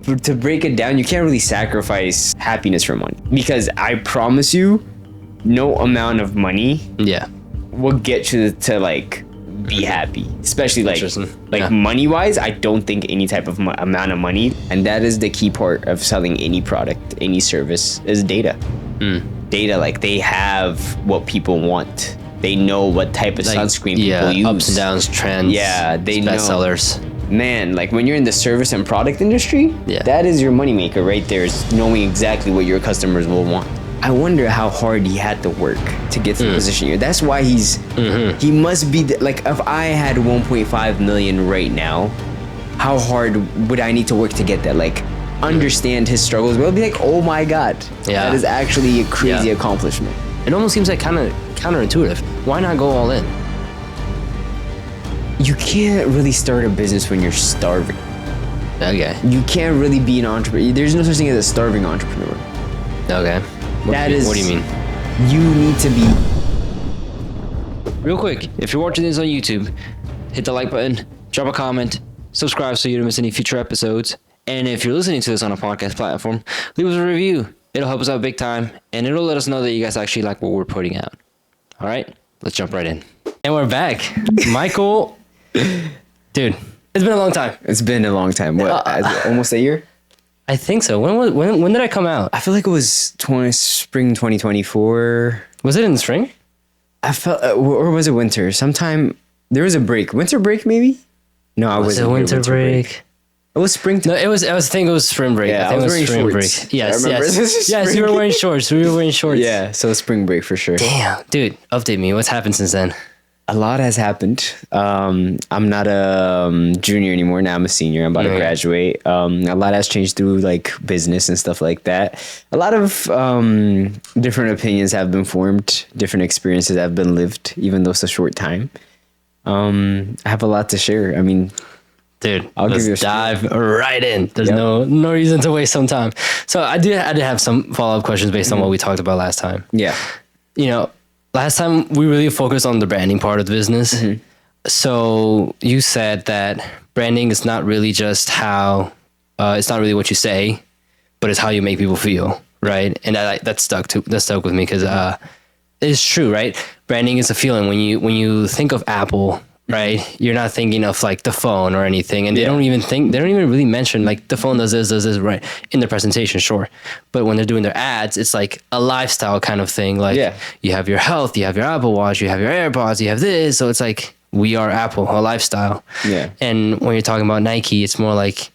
to break it down, you can't really sacrifice happiness for money, because I promise you, no amount of money will get you to like be happy, especially like money wise. I don't think any type of amount of money, and that is the key part of selling any product, any service, is data. Data, like they have what people want. They know what type of sunscreen people use. Ups and downs, trends. Yeah, they know. Bestsellers. Man, like when you're in the service and product industry, that is your moneymaker right there, is knowing exactly what your customers will want. I wonder how hard he had to work to get to the position here. That's why he must be, like, if I had 1.5 million right now, how hard would I need to work to get that? Like, understand his struggles. We'll be like, oh my God, that is actually a crazy accomplishment. It almost seems like kind of counterintuitive. Why not go all in? You can't really start a business when you're starving. Okay. You can't really be an entrepreneur. There's no such thing as a starving entrepreneur. Okay. What do you mean? You need to be... Real quick, if you're watching this on YouTube, hit the like button, drop a comment, subscribe so you don't miss any future episodes. And if you're listening to this on a podcast platform, leave us a review. It'll help us out big time, and it'll let us know that you guys actually like what we're putting out. All right, let's jump right in. And we're back. Michael... Dude, it's been a long time. It's been a long time. What? Almost a year? I think so. When did I come out? I feel like it was spring 2024. Was it in the spring? I felt, or was it winter? Sometime there was a break. Winter break, maybe? No, I wasn't. Was it winter break? It was spring. No, I think it was spring break. Yeah, I think was it was wearing spring shorts. break. Yes, yes. you were wearing shorts. We were wearing shorts. Yeah, so spring break for sure. Damn, dude, update me. What's happened since then? A lot has happened. I'm not a junior anymore. Now I'm a senior. I'm about to graduate. A lot has changed through like business and stuff like that. A lot of different opinions have been formed. Different experiences have been lived, even though it's a short time. I have a lot to share. I mean, dude, let's dive right in. There's no reason to waste some time. So I did have some follow-up questions based on what we talked about last time. Yeah. You know, last time we really focused on the branding part of the business. So you said that branding is not really just how, it's not really what you say, but it's how you make people feel, right? And that stuck with me because it's true, right? Branding is a feeling. When you think of Apple, right, you're not thinking of like the phone or anything, and they don't even really mention like the phone does this, right, in their presentation, sure, but when they're doing their ads, it's like a lifestyle kind of thing. Like you have your health, you have your Apple Watch, you have your AirPods, you have this, so it's like we are Apple, a lifestyle. And when you're talking about Nike, it's more like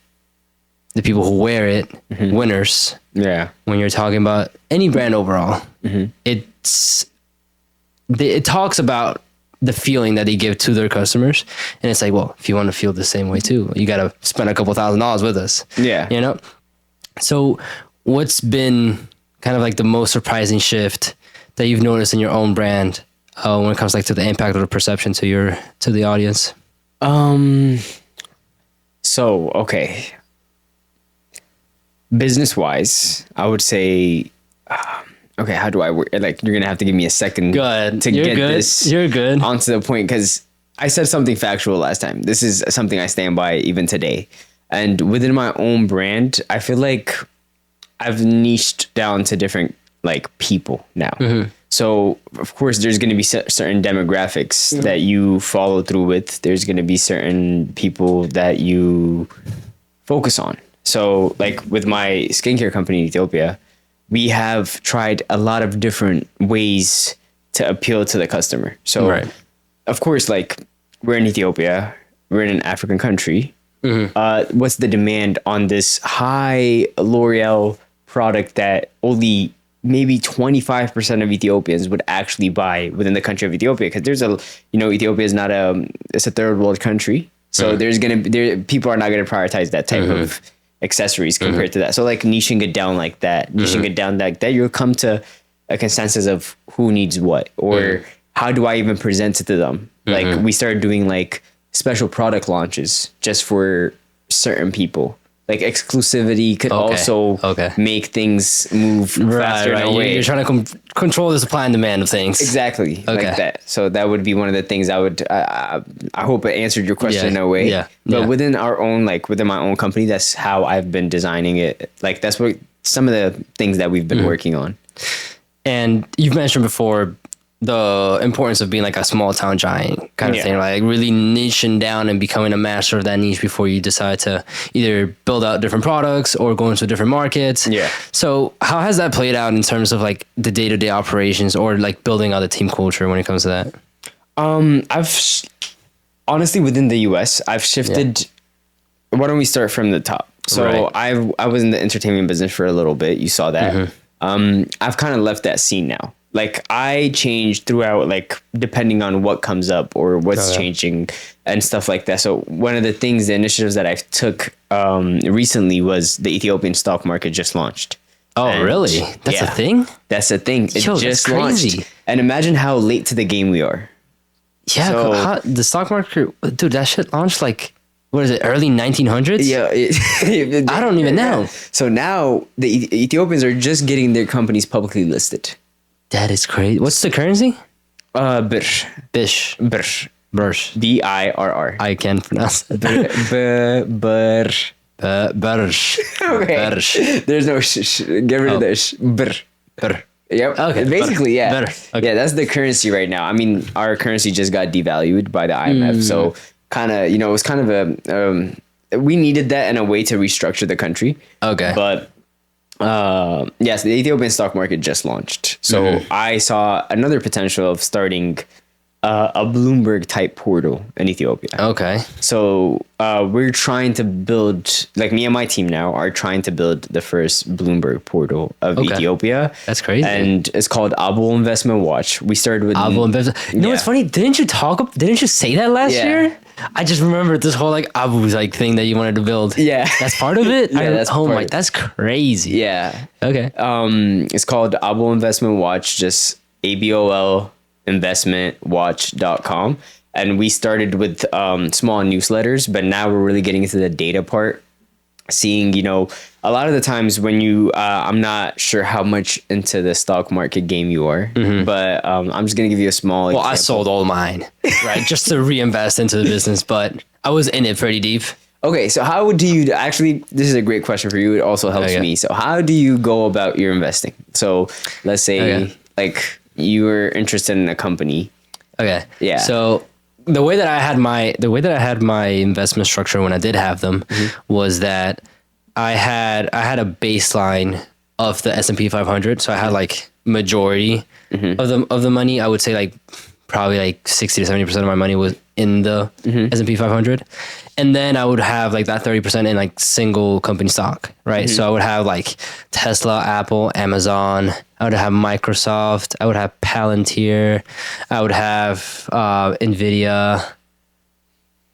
the people who wear it, winners. When you're talking about any brand overall, it talks about the feeling that they give to their customers, and it's like, well, if you want to feel the same way too, you got to spend a couple $1,000s with us. You know. So what's been kind of like the most surprising shift that you've noticed in your own brand when it comes like to the impact or the perception to the audience? So okay, business wise, I would say okay, how do I work? Like, you're gonna have to give me a second to get this onto the point, because I said something factual last time. This is something I stand by even today. And within my own brand, I feel like I've niched down to different like people now. So of course, there's gonna be certain demographics that you follow through with. There's gonna be certain people that you focus on. So like with my skincare company in Ethiopia, we have tried a lot of different ways to appeal to the customer. So, of course, like we're in Ethiopia, we're in an African country. What's the demand on this high L'Oreal product that only maybe 25% of Ethiopians would actually buy within the country of Ethiopia? Because there's Ethiopia is not it's a third world country. So people are not going to prioritize that type of accessories compared to that. So like niching it down like that, you'll come to a consensus of who needs what, or how do I even present it to them? Like we started doing like special product launches just for certain people. like exclusivity could also make things move faster in a way. You're trying to control the supply and demand of things. Exactly, like that. So that would be one of the things I would. I hope it answered your question in a way. Yeah. But within our own, like within my own company, that's how I've been designing it. Like that's what some of the things that we've been working on. And you've mentioned before the importance of being like a small town giant kind of thing, like really niching down and becoming a master of that niche before you decide to either build out different products or go into different markets. Yeah. So how has that played out in terms of like the day-to-day operations or like building out the team culture when it comes to that? Honestly, within the US, I've shifted. Why don't we start from the top? So I was in the entertainment business for a little bit. You saw that. I've kind of left that scene now. Like I change throughout, like depending on what comes up or what's changing and stuff like that. So one of the things, the initiatives that I took recently was the Ethiopian stock market just launched. Oh, and really? That's a thing? That's a thing. It just launched. And imagine how late to the game we are. Yeah, so, the stock market, dude, that shit launched like, what is it, early 1900s? Yeah. I don't even know. So now the Ethiopians are just getting their companies publicly listed. That is crazy. What's the currency? Bir. Bish. Bir. Birsh. BIRR. I can't pronounce it. Birsh. Okay. There's no get rid of the sh. Bir. Yep. Okay. Basically, yeah. Okay. Yeah, that's the currency right now. I mean, our currency just got devalued by the IMF. So kind of, it was kind of a, we needed that in a way to restructure the country. Okay. But yes, the Ethiopian stock market just launched. So I saw another potential of starting a Bloomberg type portal in Ethiopia. Okay. So we're trying to build, like me and my team now are trying to build the first Bloomberg portal of Ethiopia. That's crazy. And it's called Abul Investment Watch. We started with Abul Investment. You know what's funny? Didn't you say that last year? I just remembered this whole like Abu's like thing that you wanted to build. Yeah. That's part of it? That's that's crazy. Yeah. Okay. It's called Abul Investment Watch, just ABOL investmentwatch.com. And we started with small newsletters, but now we're really getting into the data part. Seeing, a lot of the times when you, I'm not sure how much into the stock market game you are, but I'm just going to give you a small example. I sold all mine, right? Just to reinvest into the business, but I was in it pretty deep. Okay, so how do you actually, this is a great question for you. It also helps me. So how do you go about your investing? So let's say like you were interested in a company. Okay. Yeah. So the way that I had my investment structure when I did have them was that I had a baseline of the S&P 500. So I had like majority of the money. I would say like probably like 60 to 70% of my money was in the S&P 500. And then I would have like that 30% in like single company stock, right? So I would have like Tesla, Apple, Amazon. I would have Microsoft. I would have Palantir. I would have Nvidia.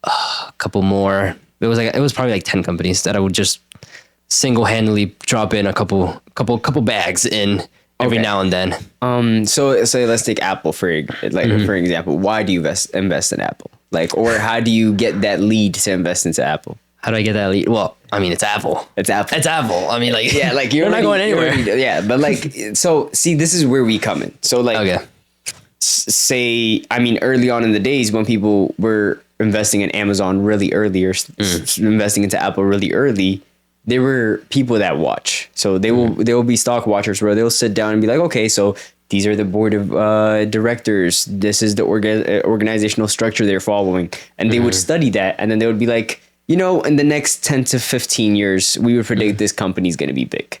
A couple more. It was probably like 10 companies that I would just single-handedly drop in a couple bags in every now and then. So let's take Apple for example. Why do you invest in Apple? Like, or how do you get that lead to invest into Apple? How do I get that lead? Well, I mean, it's Apple. It's Apple. I mean, like, yeah, like you're not going anywhere. But like, so see, this is where we come in. So like, say, I mean, early on in the days when people were investing in Amazon really early or investing into Apple really early, there were people that watch. So they will be stock watchers where they'll sit down and be like, okay, so these are the board of directors. This is the organizational structure they're following. And they would study that. And then they would be like, in the next 10 to 15 years, we would predict this company is going to be big.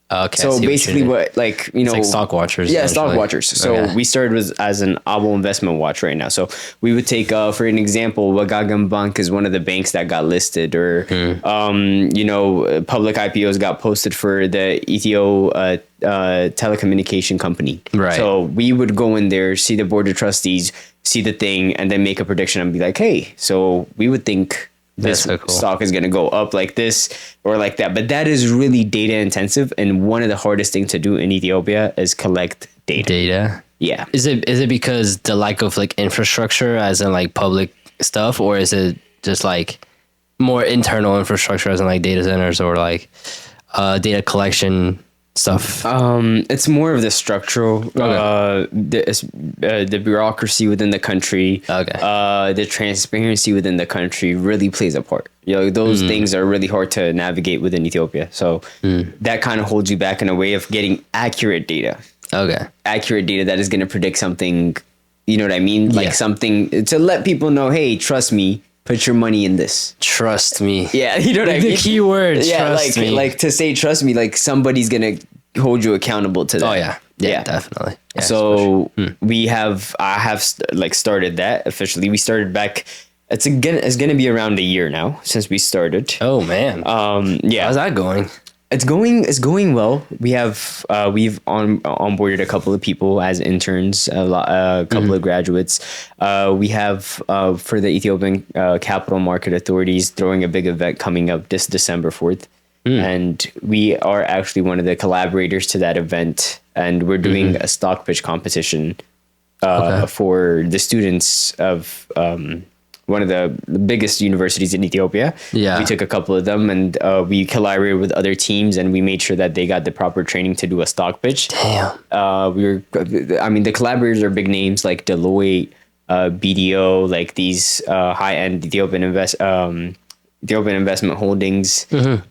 Okay. So basically it's like stock watchers. Yeah, stock watchers. So we started as an Abul Investment Watch right now. So we would take, for an example, Wagagan Bank is one of the banks that got listed, or, public IPOs got posted for the Ethio telecommunication company. Right. So we would go in there, see the board of trustees, see the thing, and then make a prediction and be like, hey, so we would think this stock is going to go up like this or like that. But that is really data intensive. And one of the hardest things to do in Ethiopia is collect data. Yeah. Is it because the lack of like infrastructure as in like public stuff, or is it just like more internal infrastructure, as in like data centers or like data collection stuff? It's more of the structural, the bureaucracy within the country. Okay. The transparency within the country really plays a part. Those things are really hard to navigate within Ethiopia. So that kind of holds you back in a way of getting accurate data. Okay. Accurate data that is going to predict something. You know what I mean? Like something to let people know, hey, trust me. Put your money in this. Trust me. Yeah, you know what I mean? The key word, yeah, trust me. Like to say trust me, like somebody's gonna hold you accountable to that. Oh yeah, definitely. Yeah, so I have started that officially. We started back. It's gonna be around a year now since we started. Oh man. Yeah. How's that going? It's going well. We have we've onboarded a couple of people as interns, a couple of graduates. We have for the Ethiopian Capital Market Authorities throwing a big event coming up this December 4th. And we are actually one of the collaborators to that event, and we're doing a stock pitch competition for the students of one of the biggest universities in Ethiopia. Yeah. We took a couple of them and we collaborated with other teams, and we made sure that they got the proper training to do a stock pitch. Damn. The collaborators are big names like Deloitte, BDO, like these high-end Ethiopian investment holdings.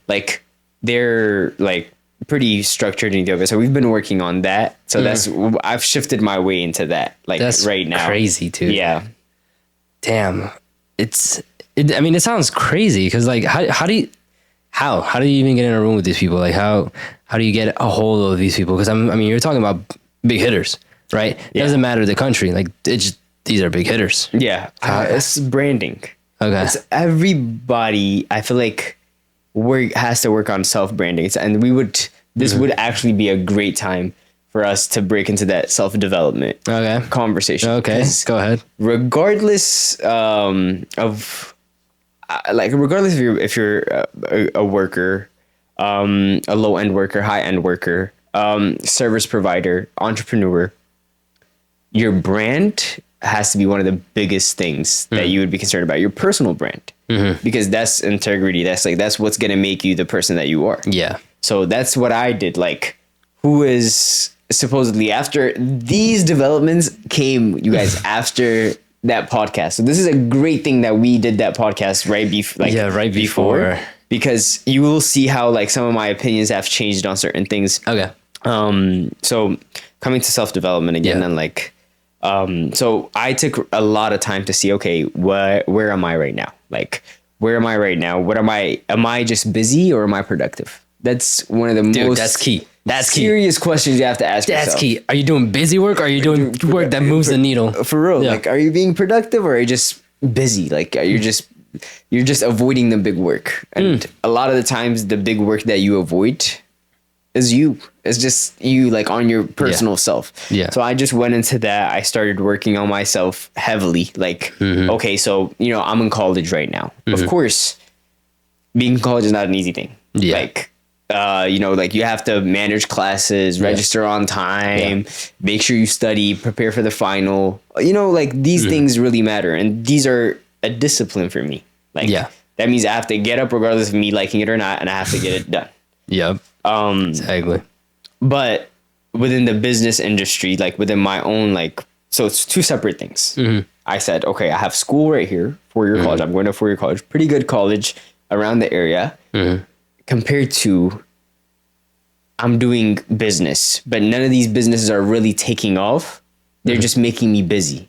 Like they're like pretty structured in Ethiopia. So we've been working on that. So I've shifted my way into that that's right now. Crazy too. Yeah. Damn. It sounds crazy because like how do you even get in a room with these people? Like how do you get a hold of these people? Because you're talking about big hitters, right? It doesn't matter the country. Like these are big hitters. Yeah. It's branding. Okay. It's everybody. I feel like has to work on self-branding, and this would actually be a great time for us to break into that self-development conversation. Okay, go ahead. Regardless regardless if you're a worker, a low-end worker, high-end worker, service provider, entrepreneur, your brand has to be one of the biggest things that you would be concerned about. Your personal brand, because that's integrity. That's what's gonna make you the person that you are. Yeah. So that's what I did. Like, who is supposedly after these developments came, you guys, after that podcast. So this is a great thing that we did that podcast right before, because you will see how like some of my opinions have changed on certain things. Okay. So coming to self-development again, and like, so I took a lot of time to see, okay, where am I right now? Like, where am I right now? Am I just busy or am I productive? That's one of the most that's key. That's serious questions you have to ask yourself. That's key. Are you doing busy work or are you doing work that moves the needle? For real. Yeah. Like, are you being productive or are you just busy? Like, you're just avoiding the big work. And a lot of the times the big work that you avoid is you. It's just you, like, on your personal self. Yeah. So I just went into that. I started working on myself heavily. Like, okay, so, I'm in college right now. Of course, being in college is not an easy thing. Yeah. Like, like you have to manage classes, register on time, make sure you study, prepare for the final. Like these things really matter. And these are a discipline for me. Like, that means I have to get up regardless of me liking it or not, and I have to get it done. Yep. Exactly. But within the business industry, like within my own, like, so it's two separate things. I said, okay, I have school right here, 4-year college. I'm going to 4-year college, pretty good college around the area. Compared to I'm doing business, but none of these businesses are really taking off. They're just making me busy.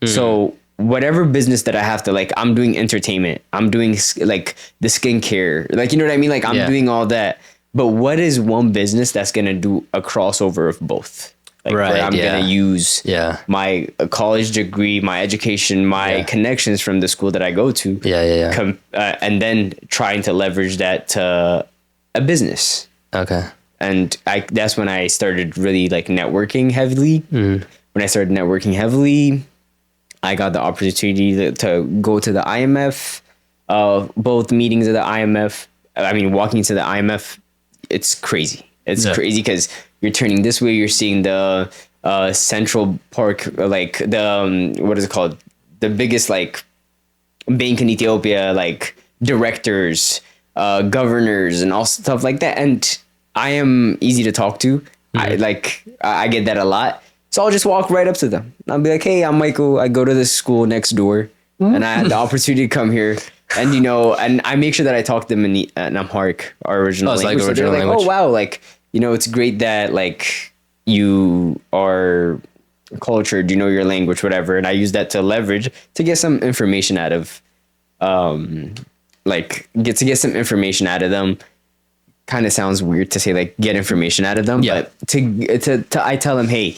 So whatever business that I have to, like, I'm doing entertainment, I'm doing like the skincare, like, you know what I mean? Like I'm doing all that. But what is one business that's going to do a crossover of both? Like, where I'm going to use my college degree, my education, my connections from the school that I go to. And then trying to leverage that to a business. Okay. And that's when I started really like networking heavily. When I started networking heavily, I got the opportunity to go to the IMF, both meetings of the IMF. I mean, walking to the IMF, it's crazy. It's crazy because you're turning this way, you're seeing the Central Park, like the what is it called? The biggest like bank in Ethiopia, like directors, governors, and all stuff like that. And I am easy to talk to. I get that a lot. So I'll just walk right up to them. I'll be like, hey, I'm Michael. I go to this school next door, and I had the opportunity to come here. And, and I make sure that I talk to them in Amharic, our original language. Like original language. Oh, wow. It's great that, you are cultured, your language, whatever. And I use that to leverage to get some information out of, get some information out of them. Kind of sounds weird to say, get information out of them. Yeah. But I tell them, hey,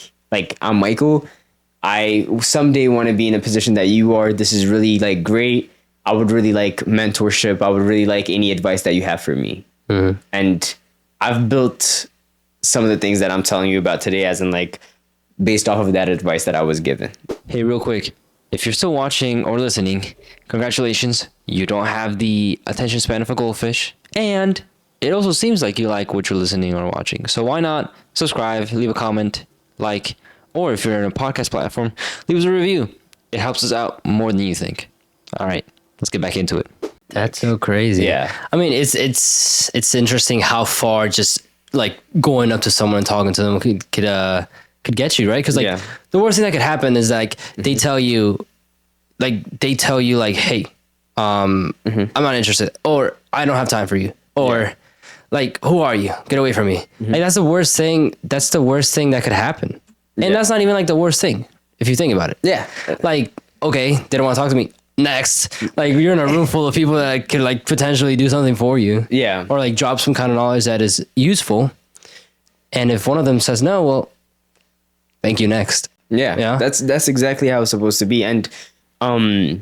I'm Michael. I someday want to be in a position that you are. This is really great. I would really like mentorship. I would really like any advice that you have for me. Mm-hmm. And I've built some of the things that I'm telling you about today as in based off of that advice that I was given. Hey, real quick, if you're still watching or listening, congratulations. You don't have the attention span of a goldfish. And it also seems like you like what you're listening or watching. So why not subscribe, leave a comment, or if you're in a podcast platform, leave us a review. It helps us out more than you think. All right, let's get back into it. That's so crazy. Yeah. I mean, it's interesting how far just going up to someone and talking to them could get you, right? Because the worst thing that could happen is they tell you, hey, I'm not interested, or I don't have time for you, or who are you? Get away from me. Mm-hmm. That's the worst thing. That's the worst thing that could happen. And that's not even the worst thing if you think about it. Yeah. Okay, they don't want to talk to me. Next, you're in a room full of people that could potentially do something for you. Yeah. Or drop some kind of knowledge that is useful. And if one of them says no, well, thank you, next. Yeah. That's exactly how it's supposed to be. And one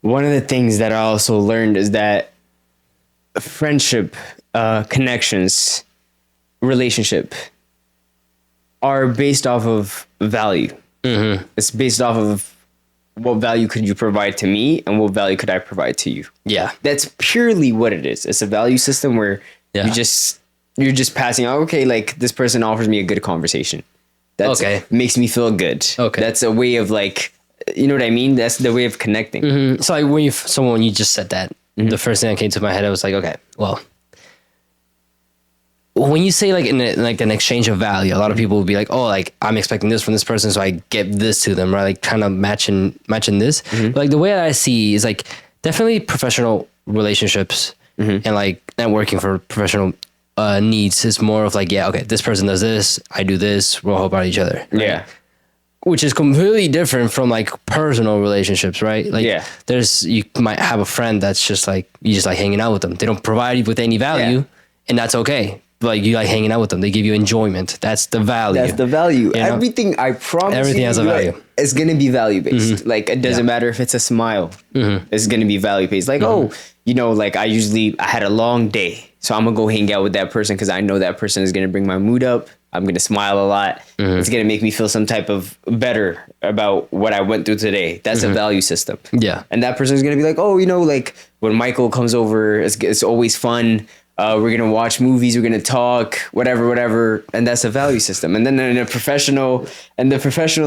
of the things that I also learned is that friendship, connections, relationship are based off of value. Mm-hmm. It's based off of what value could you provide to me and what value could I provide to you. Yeah. That's purely what it is. It's a value system where you're just passing out, okay, this person offers me a good conversation. That's makes me feel good. Okay. That's a way of you know what I mean? That's the way of connecting. Mm-hmm. So when you just said that, the first thing that came to my head, I was okay, well, when you say in an exchange of value, a lot of people will be I'm expecting this from this person, so I give this to them, right? Kind of matching this. Mm-hmm. But the way that I see is definitely professional relationships and networking for professional needs is more of this person does this, I do this, we'll help out each other. Right? Yeah. Which is completely different from personal relationships, right? You might have a friend that's just you just hanging out with them. They don't provide you with any value, and that's okay. You hanging out with them. They give you enjoyment. That's the value. That's the value. Everything, I promise everything has a value. It's going to be value based. Mm-hmm. It doesn't matter if it's a smile. Mm-hmm. It's going to be value based. I had a long day, so I'm going to go hang out with that person because I know that person is going to bring my mood up. I'm going to smile a lot. Mm-hmm. It's going to make me feel some type of better about what I went through today. That's a value system. Yeah. And that person is going to be when Michael comes over, it's always fun. We're going to watch movies. We're going to talk, whatever. And that's a value system. And then in the professional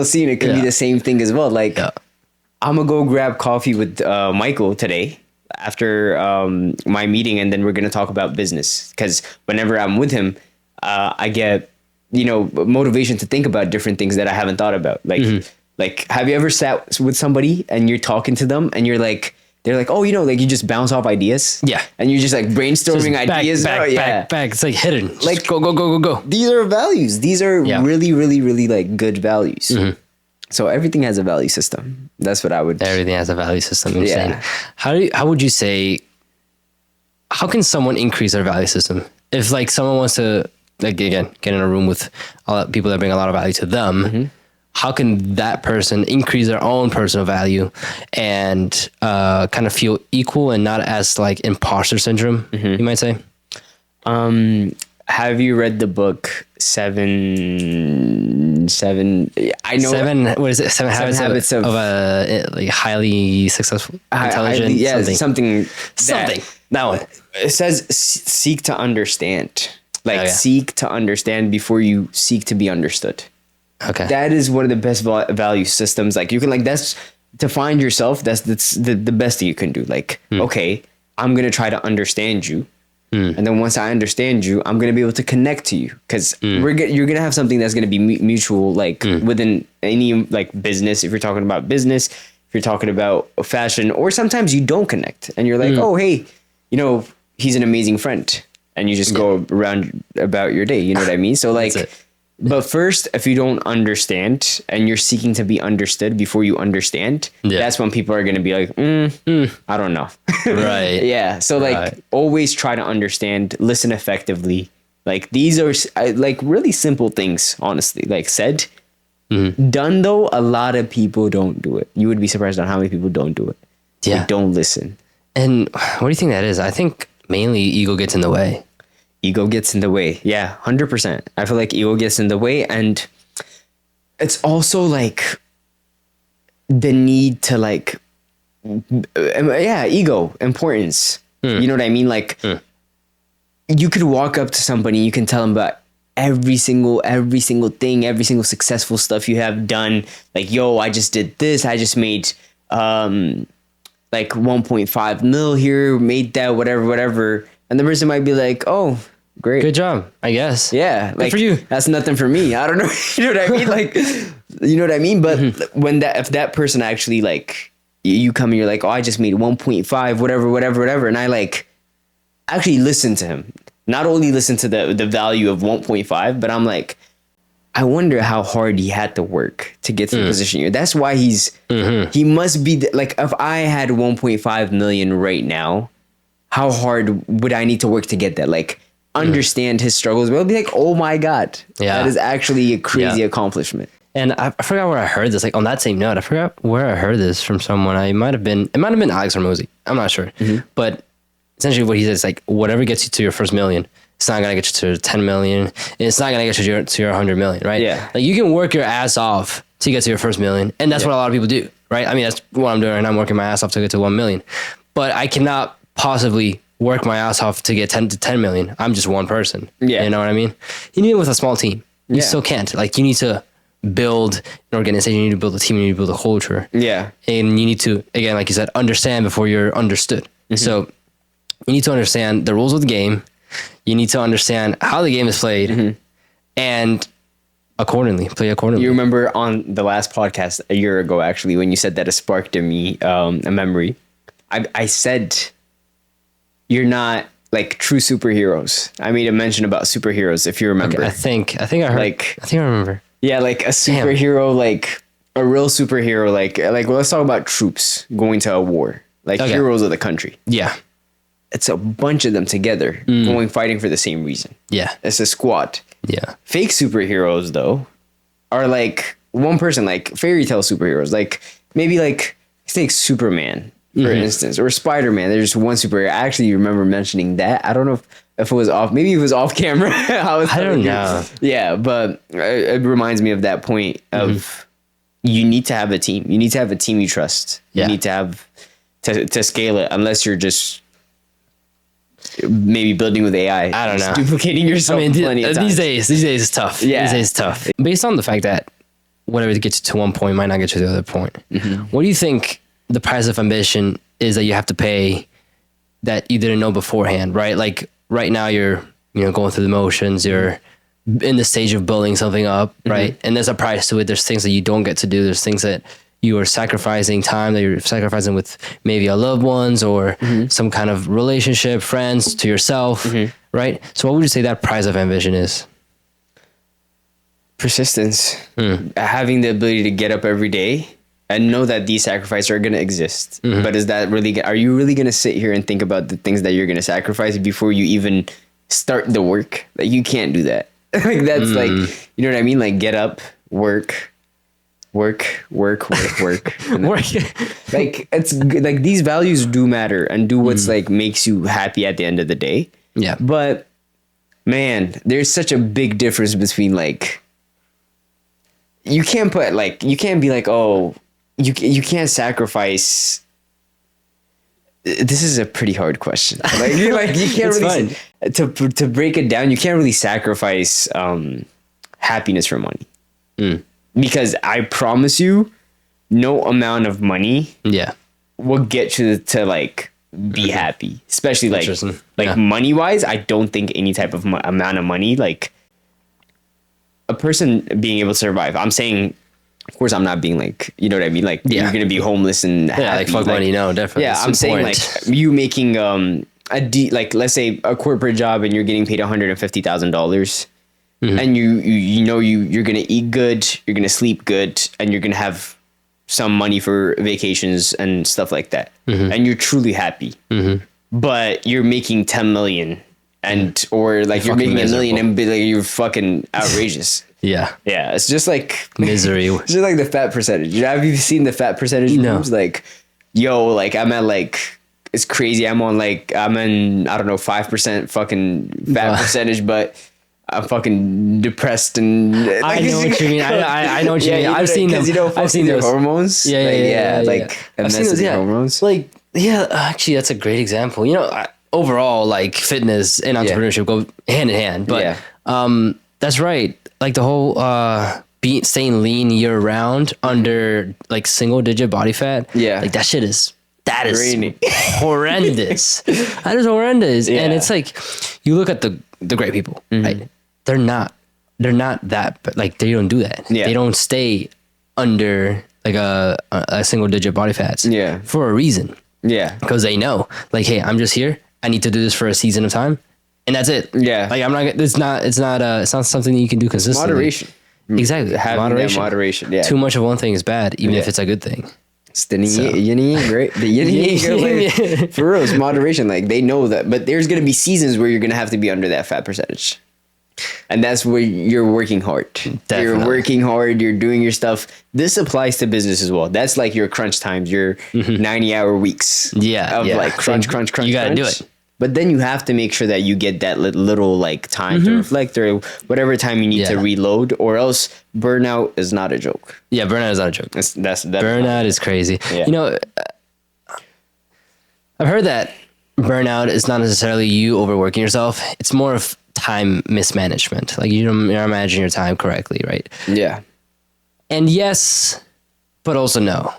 scene, it could be the same thing as well. I'm going to go grab coffee with Michael today after my meeting. And then we're going to talk about business. Because whenever I'm with him, I get, motivation to think about different things that I haven't thought about. Have you ever sat with somebody and you're talking to them and you're they're oh, you just bounce off ideas. Yeah. And you're just brainstorming ideas. Back. It's hidden. Just go. These are values. These are really, really, really good values. Mm-hmm. So everything has a value system. That's what I would. Everything has a value system. I'm saying. How would you say, how can someone increase their value system? If someone wants to, again, get in a room with people that bring a lot of value to them, mm-hmm. How can that person increase their own personal value and kind of feel equal and not as imposter syndrome, mm-hmm. you might say? Have you read the book Seven? I know what is it? Seven habits of a highly successful, intelligent. Something. That one. It says seek to understand. Seek to understand before you seek to be understood. Okay. That is one of the best value systems. You can that's to find yourself, that's the best thing you can do. Like, okay, I'm going to try to understand you. And then once I understand you, I'm going to be able to connect to you, because you're going to have something that's going to be mutual, like within any like business. If you're talking about business, if you're talking about fashion, or sometimes you don't connect and you're like, oh, hey, you know, he's an amazing friend, and you just go around about your day. You know what I mean? So like, but first, if you don't understand and you're seeking to be understood before you understand, that's when people are going to be like, I don't know. Right. Yeah. So like always try to understand, listen effectively. Like these are like really simple things, honestly, like said, done though. A lot of people don't do it. You would be surprised on how many people don't do it. Yeah. They don't listen. And what do you think that is? I think mainly ego gets in the way. Ego gets in the way. Yeah, 100%. I feel like ego gets in the way. And it's also like the need to like, ego, importance. You know what I mean? Like you could walk up to somebody, you can tell them about every single thing, every single successful stuff you have done. Like, yo, I just did this. I just made like 1.5 mil here, made that, whatever. And the person might be like, oh, great. Good job, I guess. Yeah. Good like for you. That's nothing for me. I don't know. You know what I mean? Like, you know what I mean? But if that person actually like, you come and you're like, oh, I just made 1.5, whatever. And I like actually listen to him. Not only listen to the value of 1.5, but I'm like, I wonder how hard he had to work to get to the position here. That's why he must be like, if I had 1.5 million right now, how hard would I need to work to get that? Like, understand his struggles. We'll be like, oh my God, that is actually a crazy accomplishment. And I forgot where I heard this. Like on that same note, I forgot where I heard this from someone. It might have been Alex Hormozy. I'm not sure, but essentially what he says, like, whatever gets you to your first million, it's not gonna get you to 10 million. And it's not gonna get you to your 100 million, right? Yeah. Like you can work your ass off to get to your first million, and that's what a lot of people do, right? I mean, that's what I'm doing right now. I'm working my ass off to get to 1 million, but I cannot possibly work my ass off to get 10 to 10 million. I'm just one person. Yeah. You know what I mean? You need it with a small team. You still can't. Like you need to build an organization, you need to build a team, you need to build a culture. Yeah. And you need to, again, like you said, understand before you're understood. So you need to understand the rules of the game. You need to understand how the game is played and play accordingly. You remember on the last podcast a year ago, actually, when you said that, it sparked in me a memory. I said, you're not like true superheroes. I made a mention about superheroes, if you remember. Okay, I think I heard. Like, I think I remember. Yeah, like a superhero, like a real superhero, like well, let's talk about troops going to a war, like heroes of the country. Yeah, it's a bunch of them together going fighting for the same reason. Yeah, it's a squad. Yeah, fake superheroes though are like one person, like fairy tale superheroes, like maybe like take Superman for instance, or Spider-Man. There's just one superhero. I actually remember mentioning that. I don't know if it was off. Maybe it was off camera. I don't know. Yeah, but it reminds me of that point of you need to have a team. You need to have a team you trust. You need to have to scale it. Unless you're just maybe building with AI. I don't know. Duplicating yourself. I mean, these days it's tough. Yeah, these days it's tough. Based on the fact that whatever gets you to one point might not get you to the other point. What do you think the price of ambition is that you have to pay that you didn't know beforehand, right? Like right now you're, going through the motions, you're in the stage of building something up, right? And there's a price to it. There's things that you don't get to do. There's things that you are sacrificing time that you're sacrificing with maybe your loved ones or some kind of relationship, friends, to yourself, right? So what would you say that price of ambition is? Persistence. Having the ability to get up every day and know that these sacrifices are going to exist. But is that really, are you really going to sit here and think about the things that you're going to sacrifice before you even start the work? Like you can't do that. Like that's like, you know what I mean? Like get up, work. Like it's like these values do matter and do what's like makes you happy at the end of the day. Yeah. But man, there's such a big difference between like, you can't be like, oh, you can't sacrifice. This is a pretty hard question. Like you can't really to break it down. You can't really sacrifice happiness for money, because I promise you, no amount of money Yeah. will get you to like be happy, especially like money wise. I don't think any type of amount of money, like a person being able to survive. I'm saying, of course, I'm not being like, you know what I mean? Like you're going to be homeless and happy. Like fuck money. No, definitely. Yeah. I'm saying like you making, like let's say a corporate job and you're getting paid $150,000 and you know, you're going to eat good, you're going to sleep good, and you're going to have some money for vacations and stuff like that. And you're truly happy, but you're making 10 million or like you're making $1 million and be like, you're fucking outrageous. Yeah. It's just like misery. It's just like the fat percentage. Have you seen the fat percentage moves? Like, yo, like I'm at like, it's crazy. I'm in, I don't know, 5% fucking fat percentage, but I'm fucking depressed and like, I know what you mean. I know what you mean. I've seen them. I've seen those hormones. Like I've seen those hormones. Like, actually, that's a great example. You know, overall, like fitness and entrepreneurship go hand in hand. But that's right. Like the whole staying lean year round under like single digit body fat. Yeah, like that is horrendous. That is horrendous. And it's like you look at the great people, right? They're not that, but like they don't do that. They don't stay under like a single digit body fats for a reason. Because they know like, hey, I'm just here. I need to do this for a season of time, and that's it. Like I'm not. It's not something that you can do consistently. Moderation. Exactly. Moderation. Yeah. Too much of one thing is bad, even if it's a good thing. It's the yin and yang, right? The yin and yang, like, for real, it's moderation. Like they know that, but there's gonna be seasons where you're gonna have to be under that fat percentage, and that's where you're working hard. Definitely. You're working hard. You're doing your stuff. This applies to business as well. That's like your crunch times, your 90-hour weeks. Like crunch. You gotta do it. But then you have to make sure that you get that little like time to reflect or whatever time you need to reload, or else burnout is not a joke. Yeah, burnout is not a joke. Burnout is crazy. Yeah. You know, I've heard that burnout is not necessarily you overworking yourself. It's more of time mismanagement. Like you're not managing your time correctly, right? Yeah. And yes, but also no.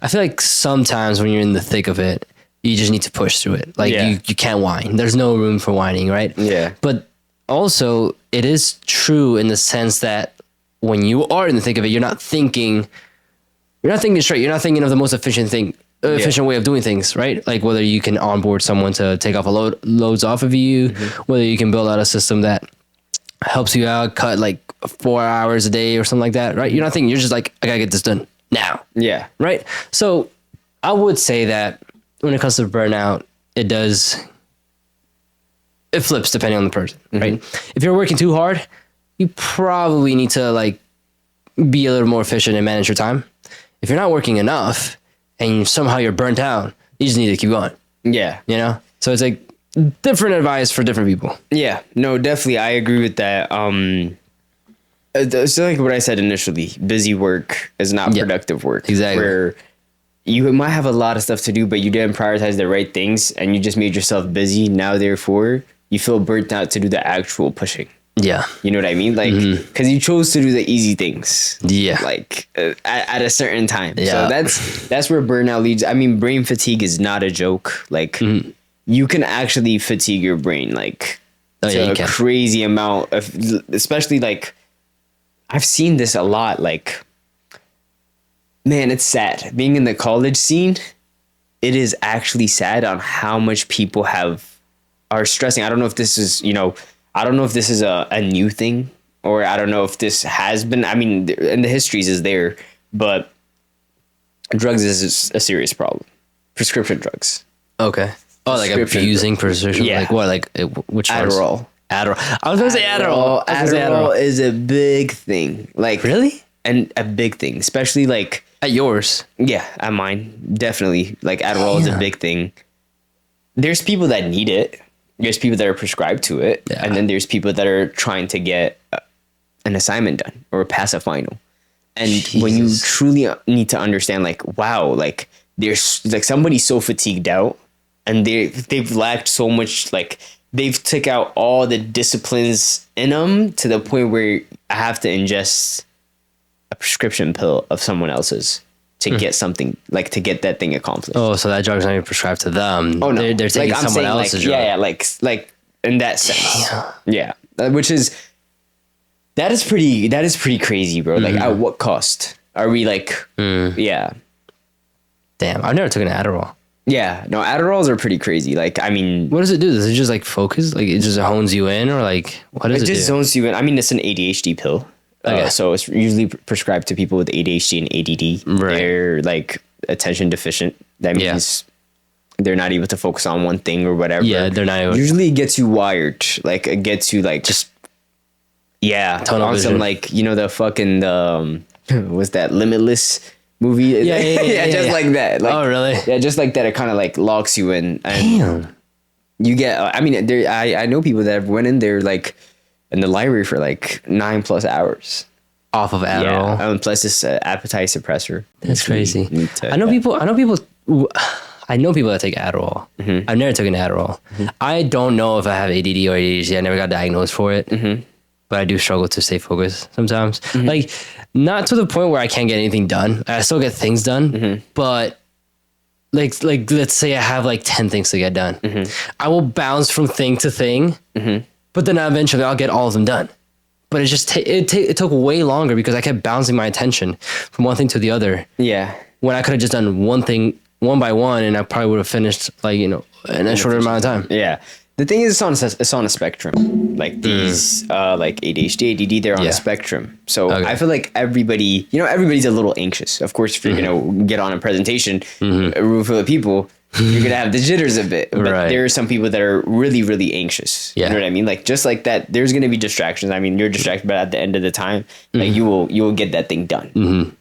I feel like sometimes when you're in the thick of it, you just need to push through it. Like you can't whine. There's no room for whining, right? Yeah. But also it is true in the sense that when you are in the thick of it, you're not thinking straight. You're not thinking of the most efficient way of doing things, right? Like whether you can onboard someone to take off loads off of you, whether you can build out a system that helps you out, cut like 4 hours a day or something like that, right? You're not thinking, you're just like, I gotta get this done now. Yeah. Right? So I would say that when it comes to burnout, it flips depending on the person, right? If you're working too hard, you probably need to like be a little more efficient and manage your time. If you're not working enough and somehow you're burnt out, you just need to keep going. Yeah. You know? So it's like different advice for different people. Yeah. No, definitely. I agree with that. It's like what I said initially. Busy work is not productive work. Exactly. Where you might have a lot of stuff to do, but you didn't prioritize the right things and you just made yourself busy. Now, therefore, you feel burnt out to do the actual pushing. Yeah. You know what I mean? Like, because you chose to do the easy things. Yeah. Like at a certain time. Yeah. So that's where burnout leads. I mean, brain fatigue is not a joke. Like you can actually fatigue your brain, like to a crazy amount of, especially like I've seen this a lot. Like, man, it's sad being in the college scene. It is actually sad on how much people are stressing. I don't know if this is, I don't know if this is a new thing, or I don't know if this has been, I mean, and the histories is there, but drugs is a serious problem. Prescription drugs. Okay. Oh, like abusing prescription? Yeah. Like what? Like which Adderall. Adderall. I was going to say Adderall. Adderall is a big thing. Like really? And a big thing, especially like at yours. Yeah, at mine. Definitely. Like Adderall is a big thing. There's people that need it. There's people that are prescribed to it. Yeah. And then there's people that are trying to get an assignment done or pass a final. And when you truly need to understand, like, wow, like there's like somebody's so fatigued out and they've lacked so much, like they've took out all the disciplines in them to the point where I have to ingest a prescription pill of someone else's. to get something, like to get that thing accomplished. Oh, so that drug's not even prescribed to them. Oh no, they're taking like, someone else's drug. Yeah, like in that sense. Yeah, which is that is pretty crazy, bro. Like, at what cost are we like? Yeah. Damn, I've never taken an Adderall. Yeah, no, Adderalls are pretty crazy. Like, I mean, what does it do? Does it just like focus? Like, it just hones you in, or like, what does it do? It just zones you in. I mean, it's an ADHD pill. Okay. So it's usually prescribed to people with ADHD and ADD. Right. They're like attention deficient. That means they're not able to focus on one thing or whatever. Yeah, they're not able. Usually it gets you wired. Like, it gets you like just on some, like, you know, the fucking was that Limitless movie? Yeah, just like that. Like, oh, really? Yeah, just like that. It kind of like locks you in. And damn. You get. I mean, I know people that have went in there like in the library for like 9+ hours off of Adderall. Yeah, plus this appetite suppressor. That's crazy. I know people that take Adderall. I've never taken Adderall. I don't know if I have ADD or ADHD. I never got diagnosed for it. But I do struggle to stay focused sometimes. Like, not to the point where I can't get anything done. I still get things done, but like let's say I have like 10 things to get done. I will bounce from thing to thing, but then eventually I'll get all of them done. But it just it took way longer because I kept bouncing my attention from one thing to the other. Yeah. When I could have just done one thing one by one, and I probably would have finished, like, you know, in a shorter amount of time. Yeah. The thing is, it's on a spectrum. Like these, like ADHD, ADD, they're on a spectrum. So I feel like everybody's a little anxious. Of course, if you're gonna get on a presentation, a room full of people, you're gonna have the jitters a bit. But there are some people that are really, really anxious. You know what I mean? Like, just like that, there's gonna be distractions. I mean, you're distracted, but at the end of the time, like you will get that thing done.